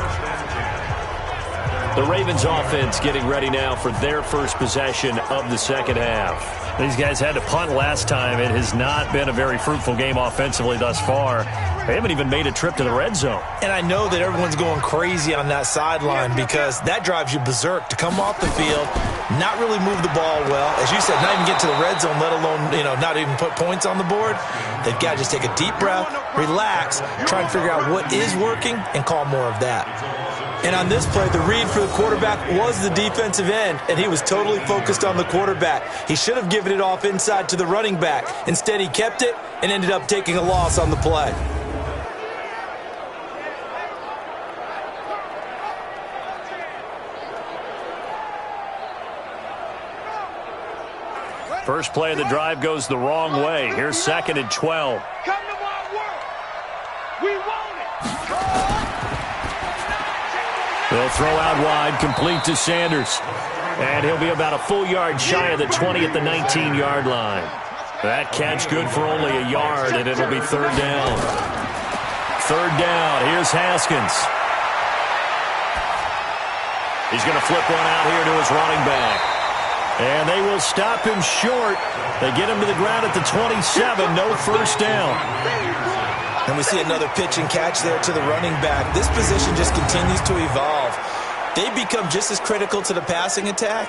Speaker 2: The Ravens offense getting ready now for their first possession of the second half. These guys had to punt last time. It has not been a very fruitful game offensively thus far. They haven't even made a trip to the red zone.
Speaker 3: And I know that everyone's going crazy on that sideline because that drives you berserk to come off the field, not really move the ball well. As you said, not even get to the red zone, let alone, not even put points on the board. They've got to just take a deep breath, relax, try and figure out what is working, and call more of that. And on this play, the read for the quarterback was the defensive end, and he was totally focused on the quarterback. He should have given it off inside to the running back. Instead, he kept it and ended up taking a loss on the play.
Speaker 2: First play of the drive goes the wrong way. Here's 2nd and 12.
Speaker 4: Come to my world. We want it.
Speaker 2: They'll throw out wide, complete to Sanders. And he'll be about a full yard shy of the 20 at the 19-yard line. That catch good for only a yard, and it'll be 3rd down. Third down. Here's Haskins. He's going to flip one out here to his running back. And they will stop him short. They get him to the ground at the 27. No first down.
Speaker 3: And we see another pitch and catch there to the running back. This position just continues to evolve. They become just as critical to the passing attack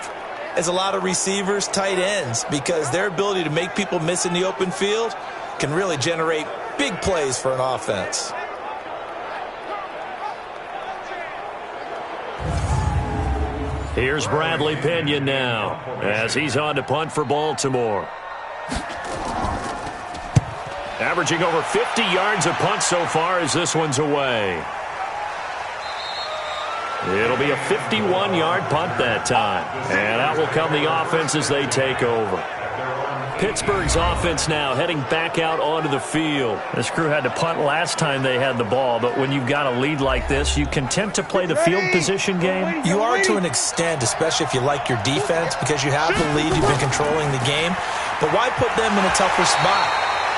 Speaker 3: as a lot of receivers, tight ends, because their ability to make people miss in the open field can really generate big plays for an offense.
Speaker 2: Here's Bradley Pinion now as he's on to punt for Baltimore. Averaging over 50 yards a punt so far as this one's away. It'll be a 51-yard punt that time. And out will come the offense as they take over. Pittsburgh's offense now heading back out onto the field.
Speaker 5: This crew had to punt last time they had the ball, but when you've got a lead like this, you content to play the field position game?
Speaker 3: You are to an extent, especially if you like your defense, because you have the lead, you've been controlling the game. But why put them in a tougher spot?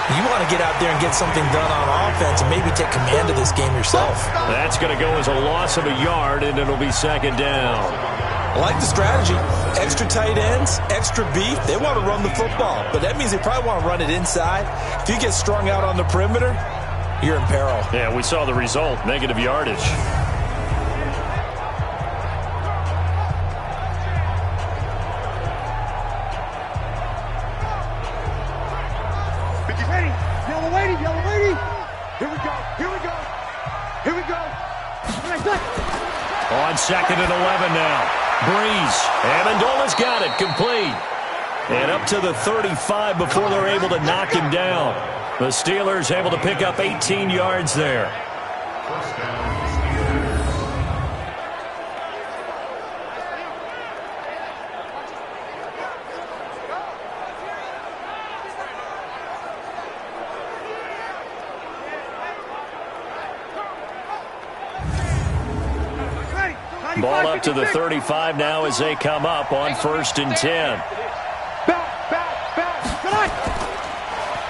Speaker 3: You want to get out there and get something done on offense and maybe take command of this game yourself.
Speaker 2: That's going to go as a loss of a yard, and it'll be second down.
Speaker 3: I like the strategy. Extra tight ends, extra beef. They want to run the football, but that means they probably want to run it inside. If you get strung out on the perimeter, you're in peril.
Speaker 2: Yeah, we saw the result, negative yardage.
Speaker 4: Yellow lady. Here we go.
Speaker 2: On second and 11 now. Breeze. Amendola's got it. Complete. And up to the 35 before they're able to knock him down. The Steelers able to pick up 18 yards there. Ball up to the 35 now as they come up on 1st and 10.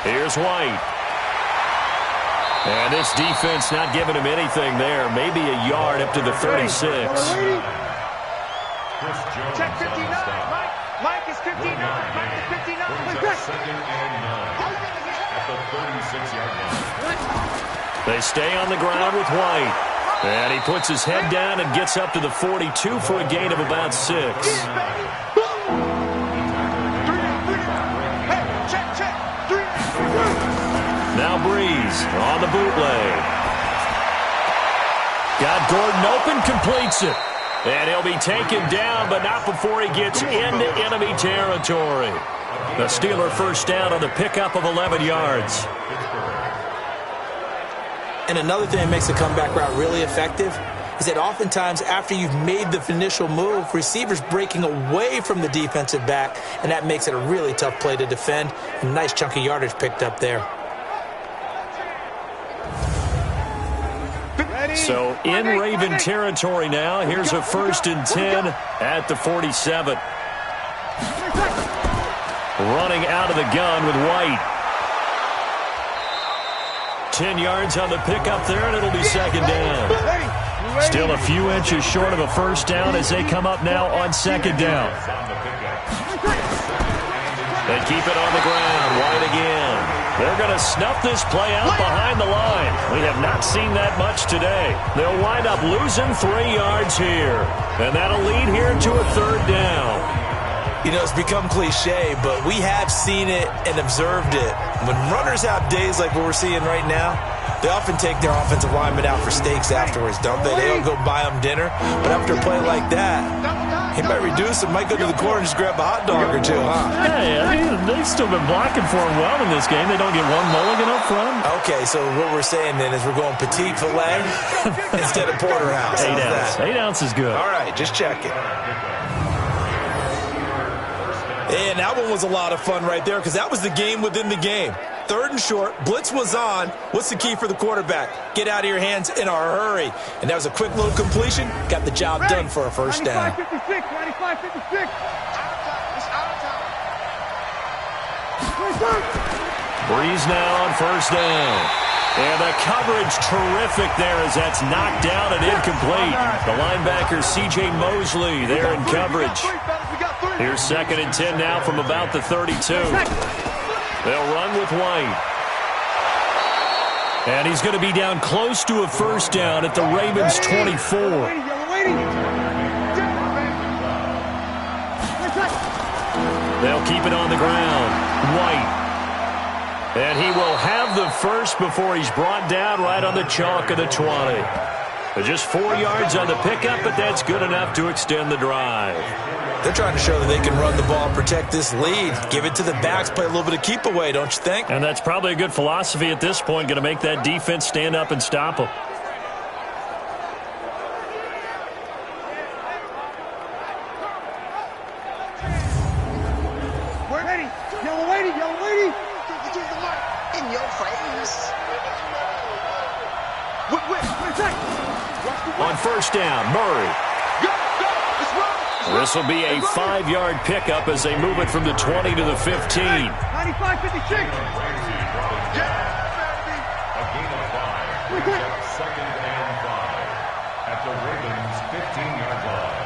Speaker 2: Here's White. And this defense not giving him anything there. Maybe a yard up to the 36.
Speaker 4: Check 59. Mike is 59. Mike is 59.
Speaker 6: Second and 9 at the 36-yard line.
Speaker 2: They stay on the ground with White. And he puts his head down and gets up to the 42 for a gain of about 6. Now Breeze on the bootleg. Got Gordon open, completes it. And he'll be taken down, but not before he gets into enemy territory. The Steeler first down on the pickup of 11 yards.
Speaker 3: And another thing that makes the comeback route really effective is that oftentimes after you've made the initial move, receivers breaking away from the defensive back, and that makes it a really tough play to defend. A nice chunk of yardage picked up there.
Speaker 2: So in Raven territory now. Here's a 1st and 10 at the 47. Running out of the gun with White. 10 yards on the pickup there, and it'll be second down. Still a few inches short of a first down as they come up now on second down. They keep it on the ground. White again. They're going to snuff this play out behind the line. We have not seen that much today. They'll wind up losing 3 yards here. And that'll lead here to a third down.
Speaker 3: You know, it's become cliche, but we have seen it and observed it. When runners have days like what we're seeing right now, they often take their offensive linemen out for steaks afterwards, don't they? They don't go buy them dinner. But after a play like that, he might reduce it, might go to the corner and just grab a hot dog or two, huh?
Speaker 5: Yeah, they've still been blocking for him well in this game. They don't get one mulligan up front.
Speaker 3: Okay, so what we're saying then is we're going petite filet instead of porterhouse.
Speaker 5: 8 ounce. 8 ounce is good.
Speaker 3: All right, just checking. And that one was a lot of fun right there because that was the game within the game. 3rd and short, blitz was on. What's the key for the quarterback? Get out of your hands in a hurry. And that was a quick little completion. Got the job done for a first down.
Speaker 4: 95-56, 95-56.
Speaker 2: Breeze now on first down. And the coverage terrific there as that's knocked down and incomplete. The linebacker, C.J. Mosley, there in coverage. Here's 2nd and 10 now from about the 32. They'll run with White. And he's going to be down close to a first down at the Ravens' 24. They'll keep it on the ground. White. And he will have the first before he's brought down right on the chalk of the 20. Just 4 yards on the pickup, but that's good enough to extend the drive.
Speaker 3: They're trying to show that they can run the ball, protect this lead, give it to the backs, play a little bit of keep away, don't you think?
Speaker 2: And that's probably a good philosophy at this point, going to make that defense stand up and stop them.
Speaker 4: We're ready. Yellow lady, yellow lady. In your face.
Speaker 2: On first down, Murray. This will be a 5-yard pickup as they move it from the 20 to the 15.
Speaker 4: 95-56.
Speaker 6: A gain of 5. Second and 5 at the Ravens' 15-yard line.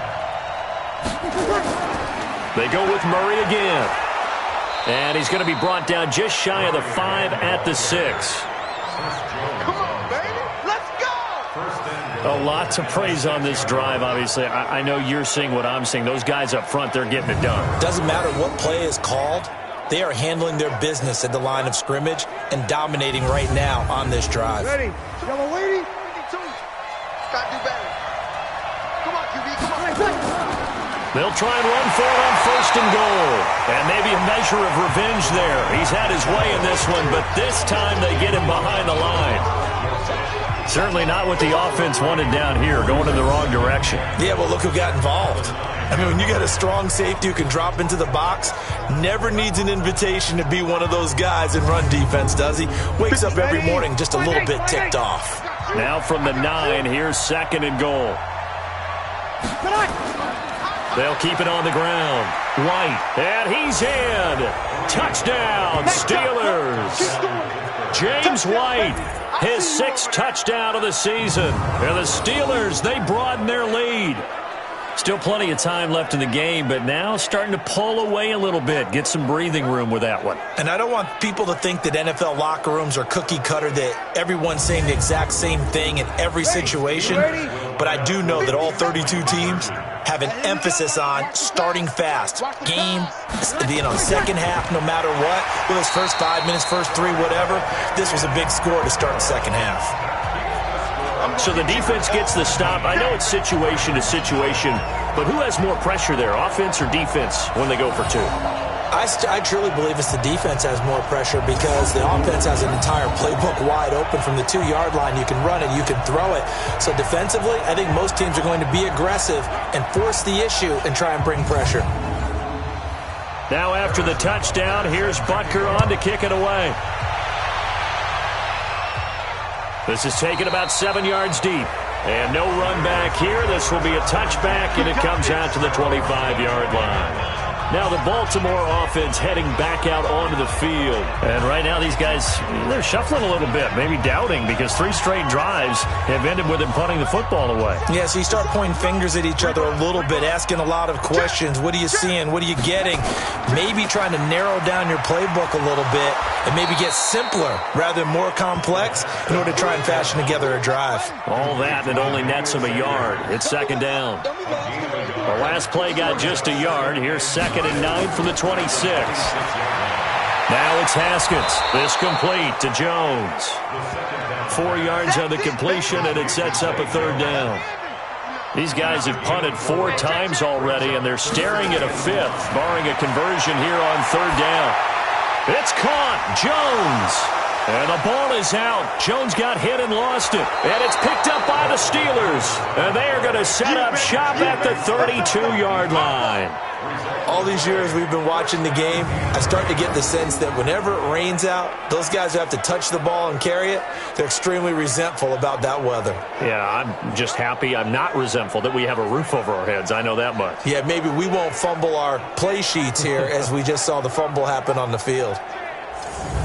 Speaker 2: They go with Murray again. And he's going to be brought down just shy of the 5 at the 6.
Speaker 4: Come on, baby. Let's go.
Speaker 2: A lot to praise on this drive, obviously. I know you're seeing what I'm seeing. Those guys up front, they're getting it done.
Speaker 3: Doesn't matter what play is called. They are handling their business at the line of scrimmage and dominating right now on this drive.
Speaker 4: Ready. Yellow lady. 52. Got to do better. Come on, QB. Come on.
Speaker 2: They'll try and run for it on first and goal. And maybe a measure of revenge there. He's had his way in this one, but this time they get him behind the line. Certainly not what the offense wanted down here, going in the wrong direction.
Speaker 3: Yeah, well, look who got involved. I mean, when you got a strong safety who can drop into the box, never needs an invitation to be one of those guys in run defense, does he? Wakes up every morning just a little bit ticked off.
Speaker 2: Now from the 9, here's 2nd and goal. They'll keep it on the ground. White, and he's in. Touchdown, Steelers. James White, his 6th touchdown of the season. And the Steelers, they broaden their lead. Still plenty of time left in the game, but now starting to pull away a little bit, get some breathing room with that one.
Speaker 3: And I don't want people to think that NFL locker rooms are cookie cutter, that everyone's saying the exact same thing in every situation. But I do know that all 32 teams have an emphasis on starting fast. Game, second half, no matter what. Whether it's first 5 minutes, first 3, whatever. This was a big score to start the second half.
Speaker 2: So the defense gets the stop. I know it's situation to situation, but who has more pressure there, offense or defense, when they go for 2?
Speaker 3: I truly believe it's the defense has more pressure because the offense has an entire playbook wide open from the 2-yard line. You can run it, you can throw it. So defensively, I think most teams are going to be aggressive and force the issue and try and bring pressure.
Speaker 2: Now after the touchdown, here's Butker on to kick it away. This is taken about 7 yards deep. And no run back here. This will be a touchback, and it comes out to the 25-yard line. Now the Baltimore offense heading back out onto the field. And right now these guys, they're shuffling a little bit, maybe doubting, because 3 straight drives have ended with them punting the football away.
Speaker 3: Yeah, so you start pointing fingers at each other a little bit, asking a lot of questions. What are you seeing? What are you getting? Maybe trying to narrow down your playbook a little bit and maybe get simpler rather than more complex in order to try and fashion together a drive.
Speaker 2: All that, and it only nets them a yard. It's 2nd down. The last play got just a yard. Here's 2nd and 9 from the 26. Now it's Haskins. This complete to Jones. 4 yards on the completion, and it sets up a 3rd down. These guys have punted 4 times already, and they're staring at a 5th, barring a conversion here on 3rd down. It's caught. Jones. And the ball is out. Jones got hit and lost it. And it's picked up by the Steelers. And they are going to set up shop at the 32-yard line.
Speaker 3: All these years we've been watching the game, I start to get the sense that whenever it rains out, those guys who have to touch the ball and carry it, they're extremely resentful about that weather.
Speaker 2: Yeah, I'm just happy I'm not resentful that we have a roof over our heads. I know that much.
Speaker 3: Yeah, maybe we won't fumble our play sheets here as we just saw the fumble happen on the field.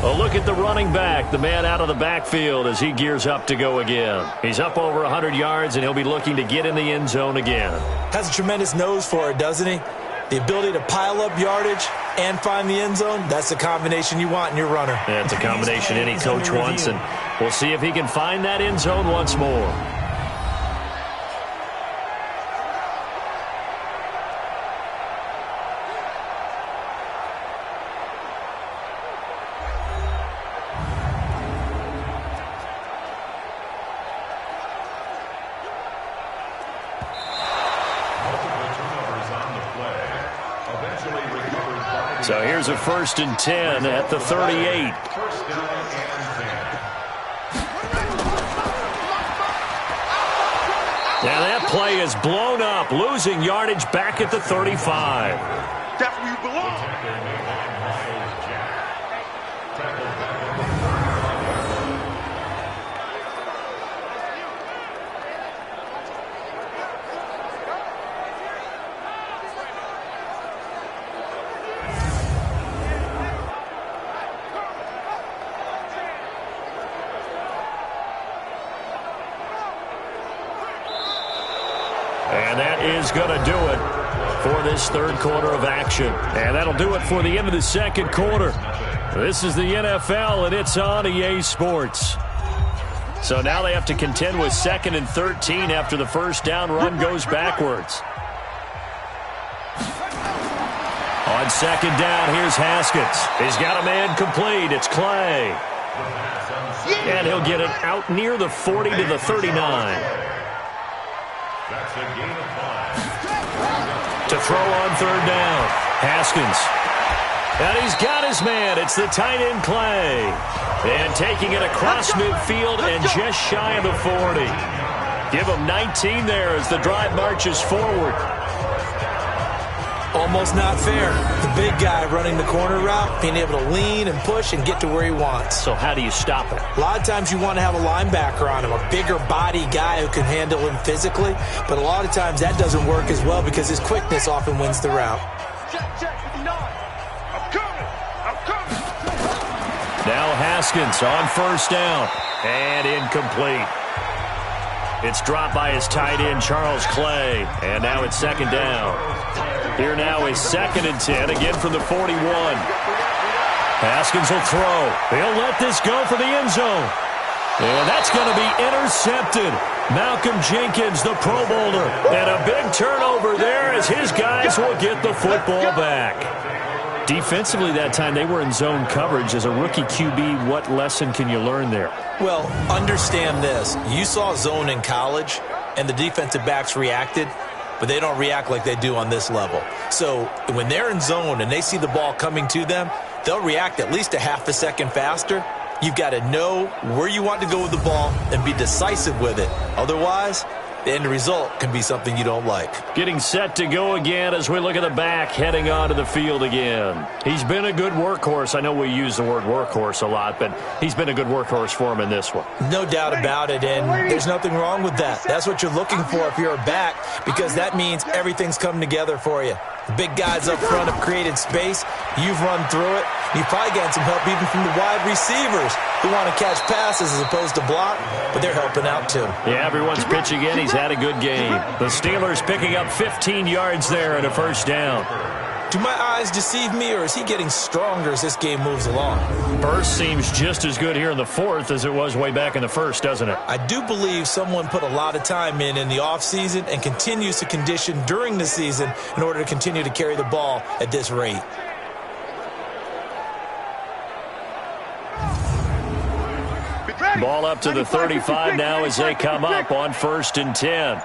Speaker 2: A look at the running back, the man out of the backfield as he gears up to go again. He's up over 100 yards, and he'll be looking to get in the end zone again.
Speaker 3: Has a tremendous nose for it, doesn't he? The ability to pile up yardage and find the end zone, that's the combination you want in your runner.
Speaker 2: Yeah, it's a combination any coach wants, and we'll see if he can find that end zone once more. So here's a 1st and 10 at the 38. Now that play is blown up, losing yardage back at the 35.
Speaker 4: That's where you belong.
Speaker 2: And that is going to do it for this third quarter of action. And that'll do it for the end of the second quarter. This is the NFL, and it's on EA Sports. So now they have to contend with 2nd and 13 after the first down run goes backwards. On 2nd down, here's Haskins. He's got a man complete. It's Clay. And he'll get it out near the 40 to the 39. To throw on 3rd down. Haskins. And he's got his man. It's the tight end Clay. And taking it across midfield and just shy of the 40. Give him 19 there as the drive marches forward.
Speaker 3: Almost not fair. The big guy running the corner route, being able to lean and push and get to where he wants.
Speaker 2: So how do you stop it?
Speaker 3: A lot of times you want to have a linebacker on him, a bigger body guy who can handle him physically, but a lot of times that doesn't work as well because his quickness often wins the route.
Speaker 2: Now Haskins on 1st down and incomplete. It's dropped by his tight end, Charles Clay, and now it's 2nd down. Here now is 2nd and 10, again from the 41. Haskins will throw. He'll let this go for the end zone. And that's going to be intercepted. Malcolm Jenkins, the Pro Bowler. And a big turnover there as his guys will get the football back. Defensively that time, they were in zone coverage. As a rookie QB, what lesson can you learn there?
Speaker 3: Well, understand this. You saw zone in college, and the defensive backs reacted, but they don't react like they do on this level. So when they're in zone and they see the ball coming to them, they'll react at least a half a second faster. You've got to know where you want to go with the ball and be decisive with it. Otherwise, the end result can be something you don't like.
Speaker 2: Getting set to go again as we look at the back heading onto the field again. He's been a good workhorse. I know we use the word workhorse a lot, but he's been a good workhorse for him in this one.
Speaker 3: No doubt about it, and there's nothing wrong with that. That's what you're looking for if you're a back, because that means everything's coming together for you. The big guys up front have created space. You've run through it. You've probably gotten some help even from the wide receivers who want to catch passes as opposed to block, but they're helping out too.
Speaker 2: Yeah, everyone's pitching in. He's had a good game. The Steelers picking up 15 yards there and a 1st down.
Speaker 3: Do my eyes deceive me, or is he getting stronger as this game moves along?
Speaker 2: Burst seems just as good here in the 4th as it was way back in the 1st, doesn't it?
Speaker 3: I do believe someone put a lot of time in the offseason and continues to condition during the season in order to continue to carry the ball at this rate.
Speaker 2: Ball up to the 35 now as they come up on 1st and 10.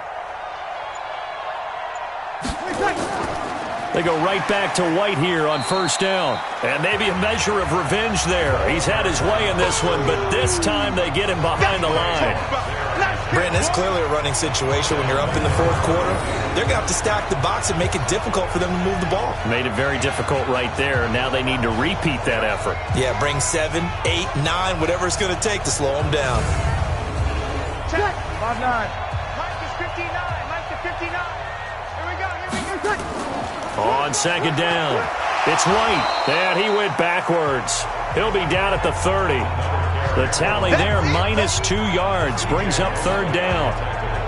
Speaker 2: They go right back to White here on 1st down. And maybe a measure of revenge there. He's had his way in this one, but this time they get him behind the line.
Speaker 3: Brandon, it's clearly a running situation when you're up in the 4th quarter. They're going to have to stack the box and make it difficult for them to move the ball.
Speaker 2: Made it very difficult right there. Now they need to repeat that effort.
Speaker 3: Yeah, bring 7, 8, 9, whatever it's going to take to slow them down.
Speaker 4: Check. 5-9. Mike is 59. Mike to 59. Here we go.
Speaker 2: On 2nd down, it's White, and he went backwards. He'll be down at the 30. The tally there, -2 yards, brings up third down.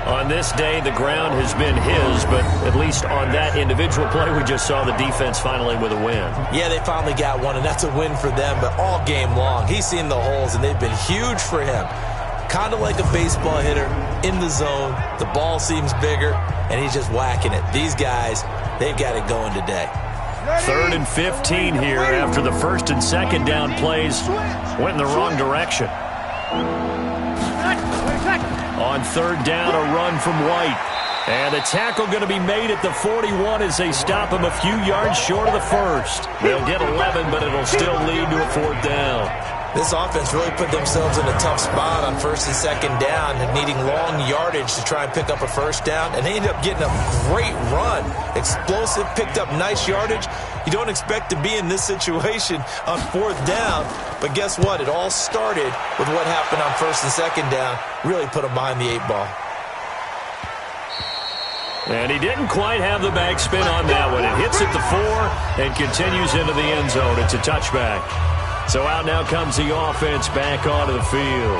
Speaker 2: On this day, the ground has been his, but at least on that individual play, we just saw the defense finally with a win.
Speaker 3: Yeah, they finally got one, and that's a win for them, but all game long, he's seen the holes, and they've been huge for him. Kind of like a baseball hitter in the zone. The ball seems bigger, and he's just whacking it. These guys, they've got it going today.
Speaker 2: 3rd and 15 here after the 1st and 2nd down plays went in the wrong direction. On 3rd down, a run from White. And the tackle going to be made at the 41 as they stop him a few yards short of the 1st. They'll get 11, but it'll still lead to a 4th down.
Speaker 3: This offense really put themselves in a tough spot on 1st and 2nd down and needing long yardage to try and pick up a 1st down. And they ended up getting a great run. Explosive, picked up nice yardage. You don't expect to be in this situation on 4th down. But guess what? It all started with what happened on 1st and 2nd down. Really put them behind the 8 ball.
Speaker 2: And he didn't quite have the backspin on that one. It hits at the 4 and continues into the end zone. It's a touchback. So out now comes the offense back onto the field.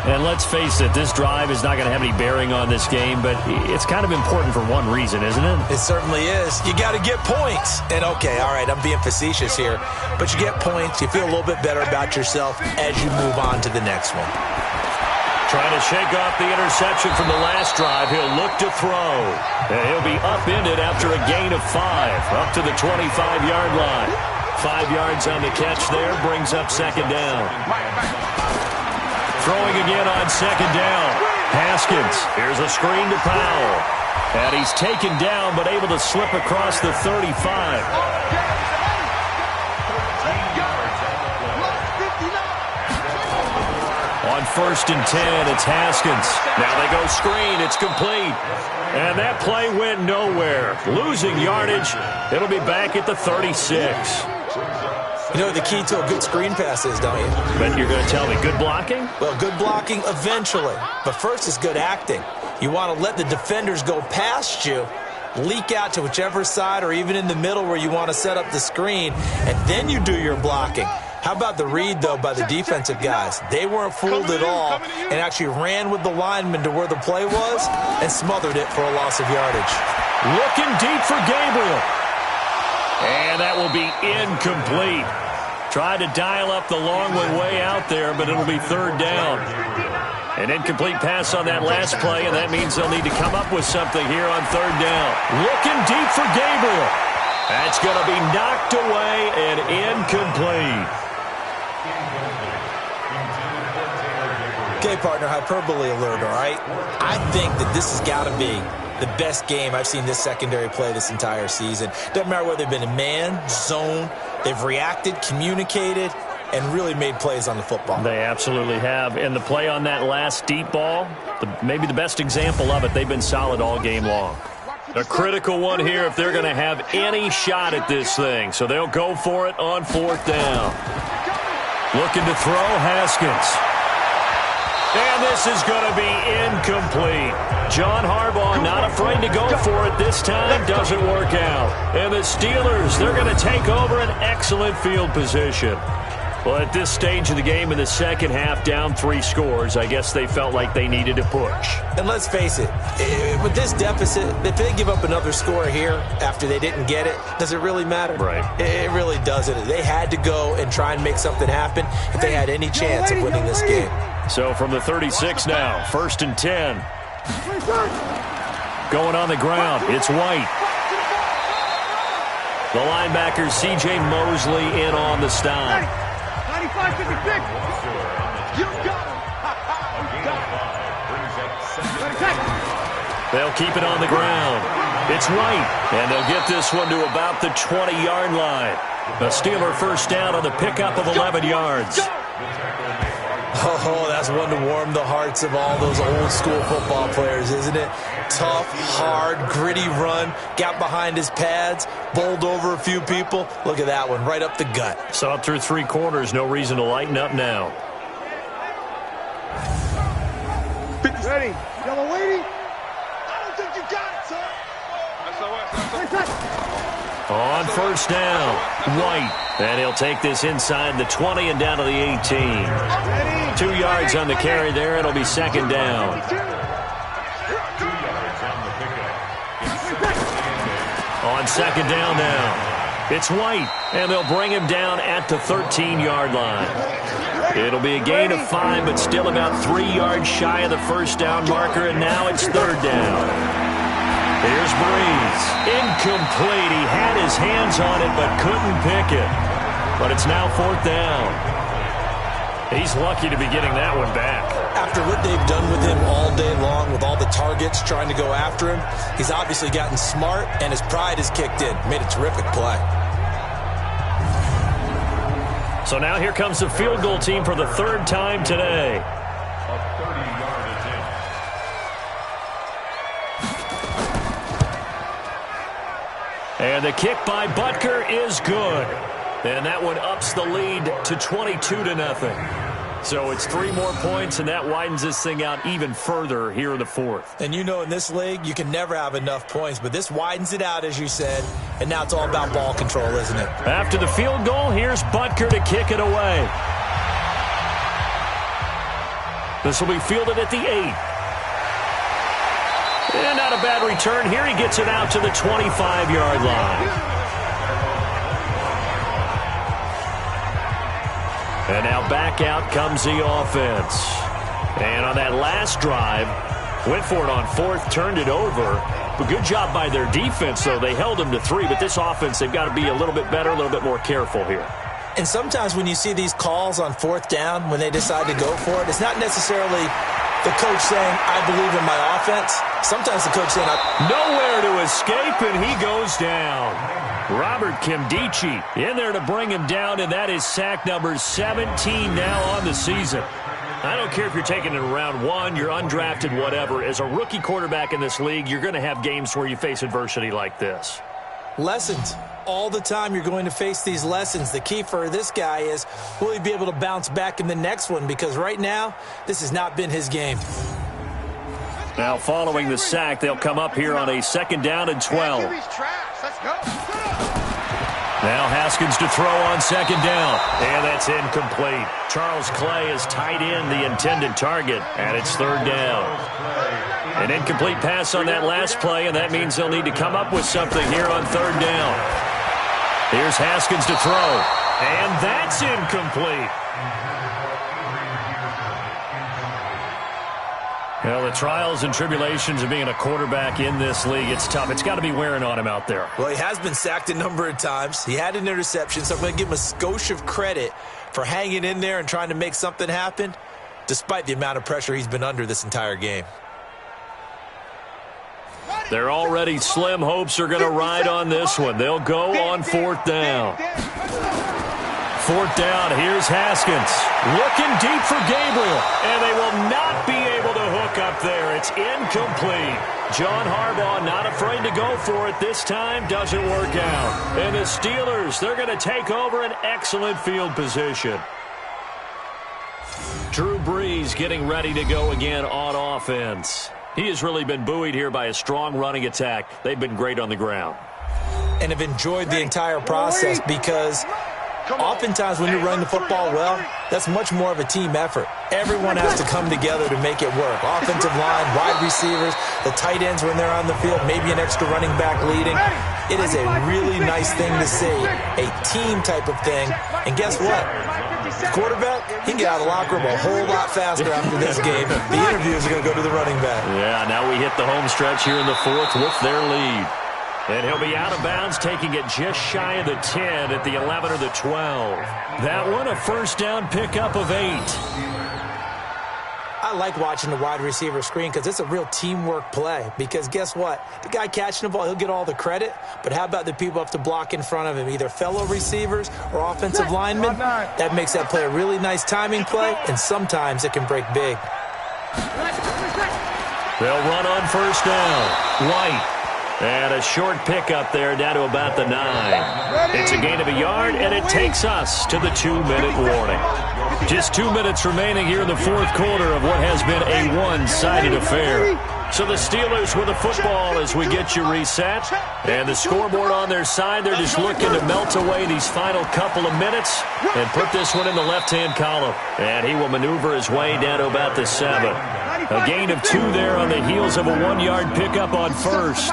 Speaker 2: And let's face it, this drive is not going to have any bearing on this game, but it's kind of important for one reason, isn't it?
Speaker 3: It certainly is. You got to get points. And okay, all right, I'm being facetious here, but you get points, you feel a little bit better about yourself as you move on to the next one.
Speaker 2: Trying to shake off the interception from the last drive. He'll look to throw. And he'll be upended after a gain of 5, up to the 25-yard line. 5 yards on the catch there, brings up 2nd down. Throwing again on 2nd down. Haskins, here's a screen to Powell. And he's taken down, but able to slip across the 35. On 1st and 10, it's Haskins. Now they go screen, it's complete. And that play went nowhere. Losing yardage, it'll be back at the 36.
Speaker 3: You know what the key to a good screen pass is, don't you?
Speaker 2: But you're going to tell me good blocking?
Speaker 3: Well, good blocking eventually. But first is good acting. You want to let the defenders go past you, leak out to whichever side or even in the middle where you want to set up the screen, and then you do your blocking. How about the read, though, by the defensive guys? They weren't fooled at all and actually ran with the lineman to where the play was and smothered it for a loss of yardage.
Speaker 2: Looking deep for Gabriel. And that will be incomplete. Tried to dial up the long one way out there, but it'll be 3rd down. An incomplete pass on that last play, and that means they'll need to come up with something here on 3rd down. Looking deep for Gabriel. That's going to be knocked away and incomplete.
Speaker 3: Okay, partner, hyperbole alert, all right? I think that this has got to be the best game I've seen this secondary play this entire season. Doesn't matter whether they've been in man, zone, they've reacted, communicated, and really made plays on the football.
Speaker 2: They absolutely have. And the play on that last deep ball, maybe the best example of it, they've been solid all game long. A critical one here if they're going to have any shot at this thing. So they'll go for it on 4th down. Looking to throw, Haskins. And this is going to be incomplete. John Harbaugh not afraid to go for it this time. Doesn't work out. And the Steelers, they're going to take over an excellent field position. Well, at this stage of the game in the second half, down 3 scores, I guess they felt like they needed to push.
Speaker 3: And let's face it, with this deficit, if they give up another score here after they didn't get it, does it really matter?
Speaker 2: Right.
Speaker 3: It really doesn't. They had to go and try and make something happen if they had any chance of winning this game.
Speaker 2: So from the 36 now, 1st and 10. Going on the ground, it's White. The linebacker, C.J. Mosley, in on the stop.
Speaker 4: 95-56. You got him.
Speaker 2: They'll keep it on the ground. It's White, and they'll get this one to about the 20-yard line. A Steeler 1st down on the pickup of 11 yards.
Speaker 3: Oh, that's one to warm the hearts of all those old-school football players, isn't it? Tough, hard, gritty run, got behind his pads, bowled over a few people. Look at that one, right up the gut.
Speaker 2: Saw it through 3 quarters, no reason to lighten up now.
Speaker 4: Ready. Yellow lady. I don't think you got it, son.
Speaker 2: On first down, White. And he'll take this inside the 20 and down to the 18. 2 yards on the carry there. It'll be second down.
Speaker 6: 2 yards on the pickup.
Speaker 2: On second down now, it's White. And they'll bring him down at the 13-yard line. It'll be a gain of 5, but still about 3 yards shy of the first down marker. And now it's third down. Here's Breeze. Incomplete. He had his hands on it but couldn't pick it. But it's now fourth down. He's lucky to be getting that one back.
Speaker 3: After what they've done with him all day long, with all the targets trying to go after him, he's obviously gotten smart, and his pride has kicked in. Made a terrific play.
Speaker 2: So now here comes the field goal team for the third time today.
Speaker 6: A 30-yard attempt.
Speaker 2: And the kick by Butker is good. And that one ups the lead to 22-0. So it's 3 more points, and that widens this thing out even further here in the fourth.
Speaker 3: And you know, in this league, you can never have enough points, but this widens it out, as you said, and now it's all about ball control, isn't it?
Speaker 2: After the field goal, here's Butker to kick it away. This will be fielded at the 8. And not a bad return here. He gets it out to the 25-yard line. And now back out comes the offense. And on that last drive, went for it on fourth, turned it over. But good job by their defense, though. They held them to 3, but this offense, they've got to be a little bit better, a little bit more careful here.
Speaker 3: And sometimes when you see these calls on fourth down, when they decide to go for it, it's not necessarily the coach saying, I believe in my offense. Sometimes the coach saying,
Speaker 2: nowhere to escape, and he goes down. Robert Kimdichie in there to bring him down, and that is sack number 17 now on the season. I don't care if you're taking it in round 1, you're undrafted, whatever. As a rookie quarterback in this league, you're going to have games where you face adversity like this.
Speaker 3: Lessons. All the time you're going to face these lessons. The key for this guy is, will he be able to bounce back in the next one? Because right now, this has not been his game.
Speaker 2: Now following the sack, they'll come up here on a second down and 12. Now Haskins to throw on second down. And that's incomplete. Charles Clay has tied in the intended target, and it's third down. An incomplete pass on that last play, and that means they'll need to come up with something here on third down. Here's Haskins to throw, and that's incomplete. Well, the trials and tribulations of being a quarterback in this league, it's tough. It's got to be wearing on him out there.
Speaker 3: Well, he has been sacked a number of times. He had an interception, so I'm going to give him a skosh of credit for hanging in there and trying to make something happen, despite the amount of pressure he's been under this entire game.
Speaker 2: Their already slim hopes are going to ride on this one. They'll go on fourth down. Fourth down, here's Haskins. Looking deep for Gabriel, and they will not be able to hook up there. It's incomplete. John Harbaugh not afraid to go for it this time. Doesn't work out. And the Steelers, they're going to take over an excellent field position. Drew Brees getting ready to go again on offense. He has really been buoyed here by a strong running attack. They've been great on the ground.
Speaker 3: And have enjoyed the entire process because oftentimes when you're running the football well, that's much more of a team effort. Everyone has to come together to make it work. Offensive line, wide receivers, the tight ends when they're on the field, maybe an extra running back leading. It is a really nice thing to see, a team type of thing. And guess what? The quarterback, he can get out of the locker room a whole lot faster after this game. The interviews are going to go to the running back.
Speaker 2: Yeah, now we hit the home stretch here in the fourth with their lead. And he'll be out of bounds, taking it just shy of the 10 at the 11 or the 12. That one, a first down pickup of 8.
Speaker 3: I like watching the wide receiver screen because it's a real teamwork play. Because guess what? The guy catching the ball, he'll get all the credit. But how about the people up to block in front of him, either fellow receivers or offensive linemen? That makes that play a really nice timing play, and sometimes it can break big.
Speaker 2: They'll run on first down. White. And a short pickup there down to about the 9. It's a gain of a yard, and it takes us to the 2-minute warning. Just 2 minutes remaining here in the fourth quarter of what has been a one-sided affair. So the Steelers with the football as we get you reset. And the scoreboard on their side, they're just looking to melt away these final couple of minutes and put this one in the left-hand column. And he will maneuver his way down to about the 7. A gain of 2 there on the heels of a 1-yard pickup on first.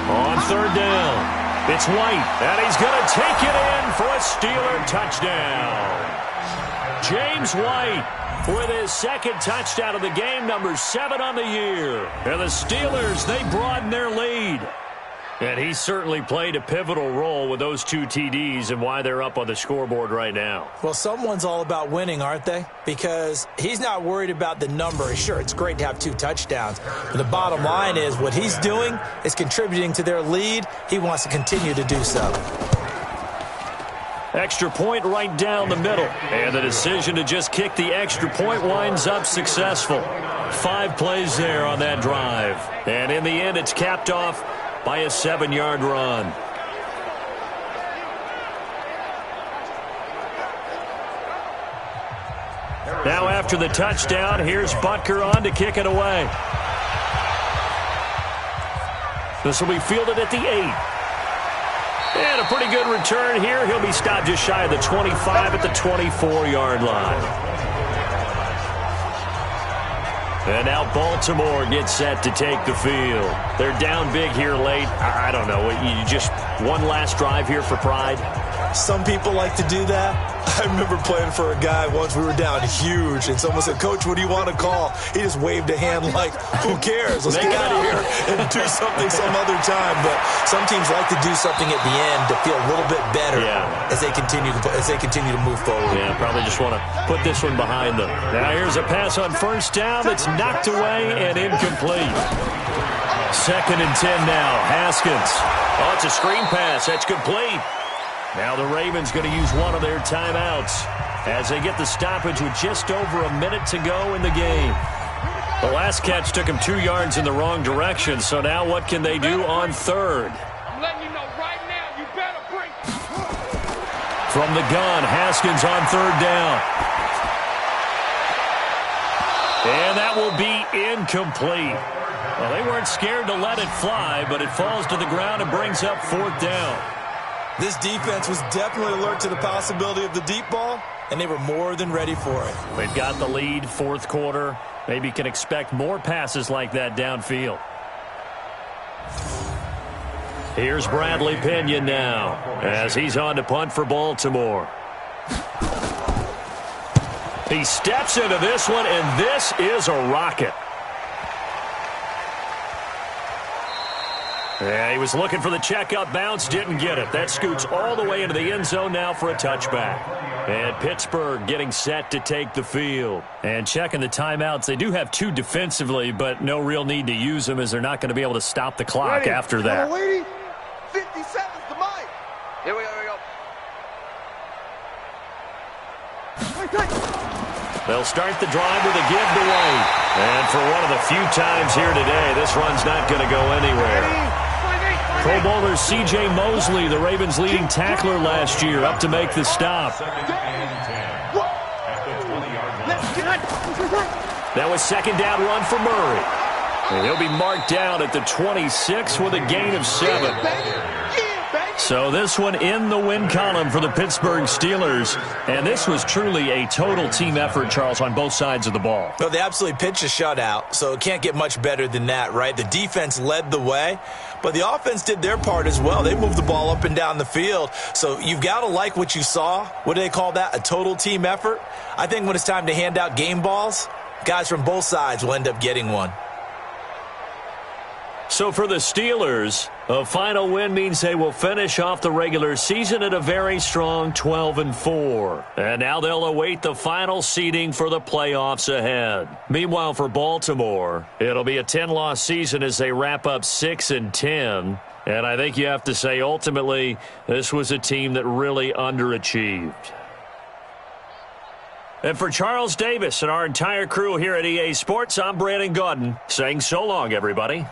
Speaker 2: On third down, it's White, and he's going to take it in for a Steeler touchdown. James White with his second touchdown of the game, number 7 on the year. And the Steelers, they broaden their lead. And he certainly played a pivotal role with those 2 TDs and why they're up on the scoreboard right now.
Speaker 3: Well, someone's all about winning, aren't they? Because he's not worried about the number. Sure, it's great to have 2 touchdowns. But the bottom line is what he's doing is contributing to their lead. He wants to continue to do so.
Speaker 2: Extra point right down the middle. And the decision to just kick the extra point winds up successful. 5 plays there on that drive. And in the end, it's capped off by a 7-yard run. Now after the touchdown, here's Butker on to kick it away. This will be fielded at the 8. And a pretty good return here. He'll be stopped just shy of the 25 at the 24-yard line. And now Baltimore gets set to take the field. They're down big here late. I don't know. You just one last drive here for pride?
Speaker 3: Some people like to do that. I remember playing for a guy once. We were down huge, and someone said, "Coach, what do you want to call?" He just waved a hand like, "Who cares? Let's get out of here and do something some other time." But some teams like to do something at the end to feel a little bit better as they continue to move forward.
Speaker 2: Yeah, probably just want to put this one behind them. Now here's a pass on first down that's knocked away and incomplete. 2nd and 10 now. Haskins. Oh, it's a screen pass. That's complete. Now the Ravens going to use one of their timeouts as they get the stoppage with just over a minute to go in the game. The last catch took him 2 yards in the wrong direction, so now what can they do on third?
Speaker 4: I'm letting you know right now, you better bring.
Speaker 2: From the gun, Haskins on third down. And that will be incomplete. Well, they weren't scared to let it fly, but it falls to the ground and brings up 4th down.
Speaker 3: This defense was definitely alert to the possibility of the deep ball, and they were more than ready for it.
Speaker 2: They've got the lead, 4th quarter. Maybe can expect more passes like that downfield. Here's Bradley Pinion now as he's on to punt for Baltimore. He steps into this one, and this is a rocket. Yeah, he was looking for the checkup bounce, didn't get it. That scoots all the way into the end zone now for a touchback. And Pittsburgh getting set to take the field. And checking the timeouts, they do have 2 defensively, but no real need to use them as they're not going to be able to stop the clock after that.
Speaker 4: 50 seconds to mine. Here we go.
Speaker 2: They'll start the drive with a give to White. And for one of the few times here today, this run's not going to go anywhere. Pro Bowler C.J. Mosley, the Ravens' leading tackler last year, up to make the stop. That was 2nd down run for Murray. And he'll be marked down at the 26 with a gain of 7. So this one in the win column for the Pittsburgh Steelers. And this was truly a total team effort, Charles, on both sides of the ball.
Speaker 3: Well, they absolutely pitched a shutout, so it can't get much better than that, right? The defense led the way, but the offense did their part as well. They moved the ball up and down the field. So you've got to like what you saw. What do they call that? A total team effort? I think when it's time to hand out game balls, guys from both sides will end up getting one.
Speaker 2: So for the Steelers, a final win means they will finish off the regular season at a very strong 12-4. And now they'll await the final seeding for the playoffs ahead. Meanwhile, for Baltimore, it'll be a 10-loss season as they wrap up 6-10. And I think you have to say, ultimately, this was a team that really underachieved. And for Charles Davis and our entire crew here at EA Sports, I'm Brandon Gaudin saying so long, everybody.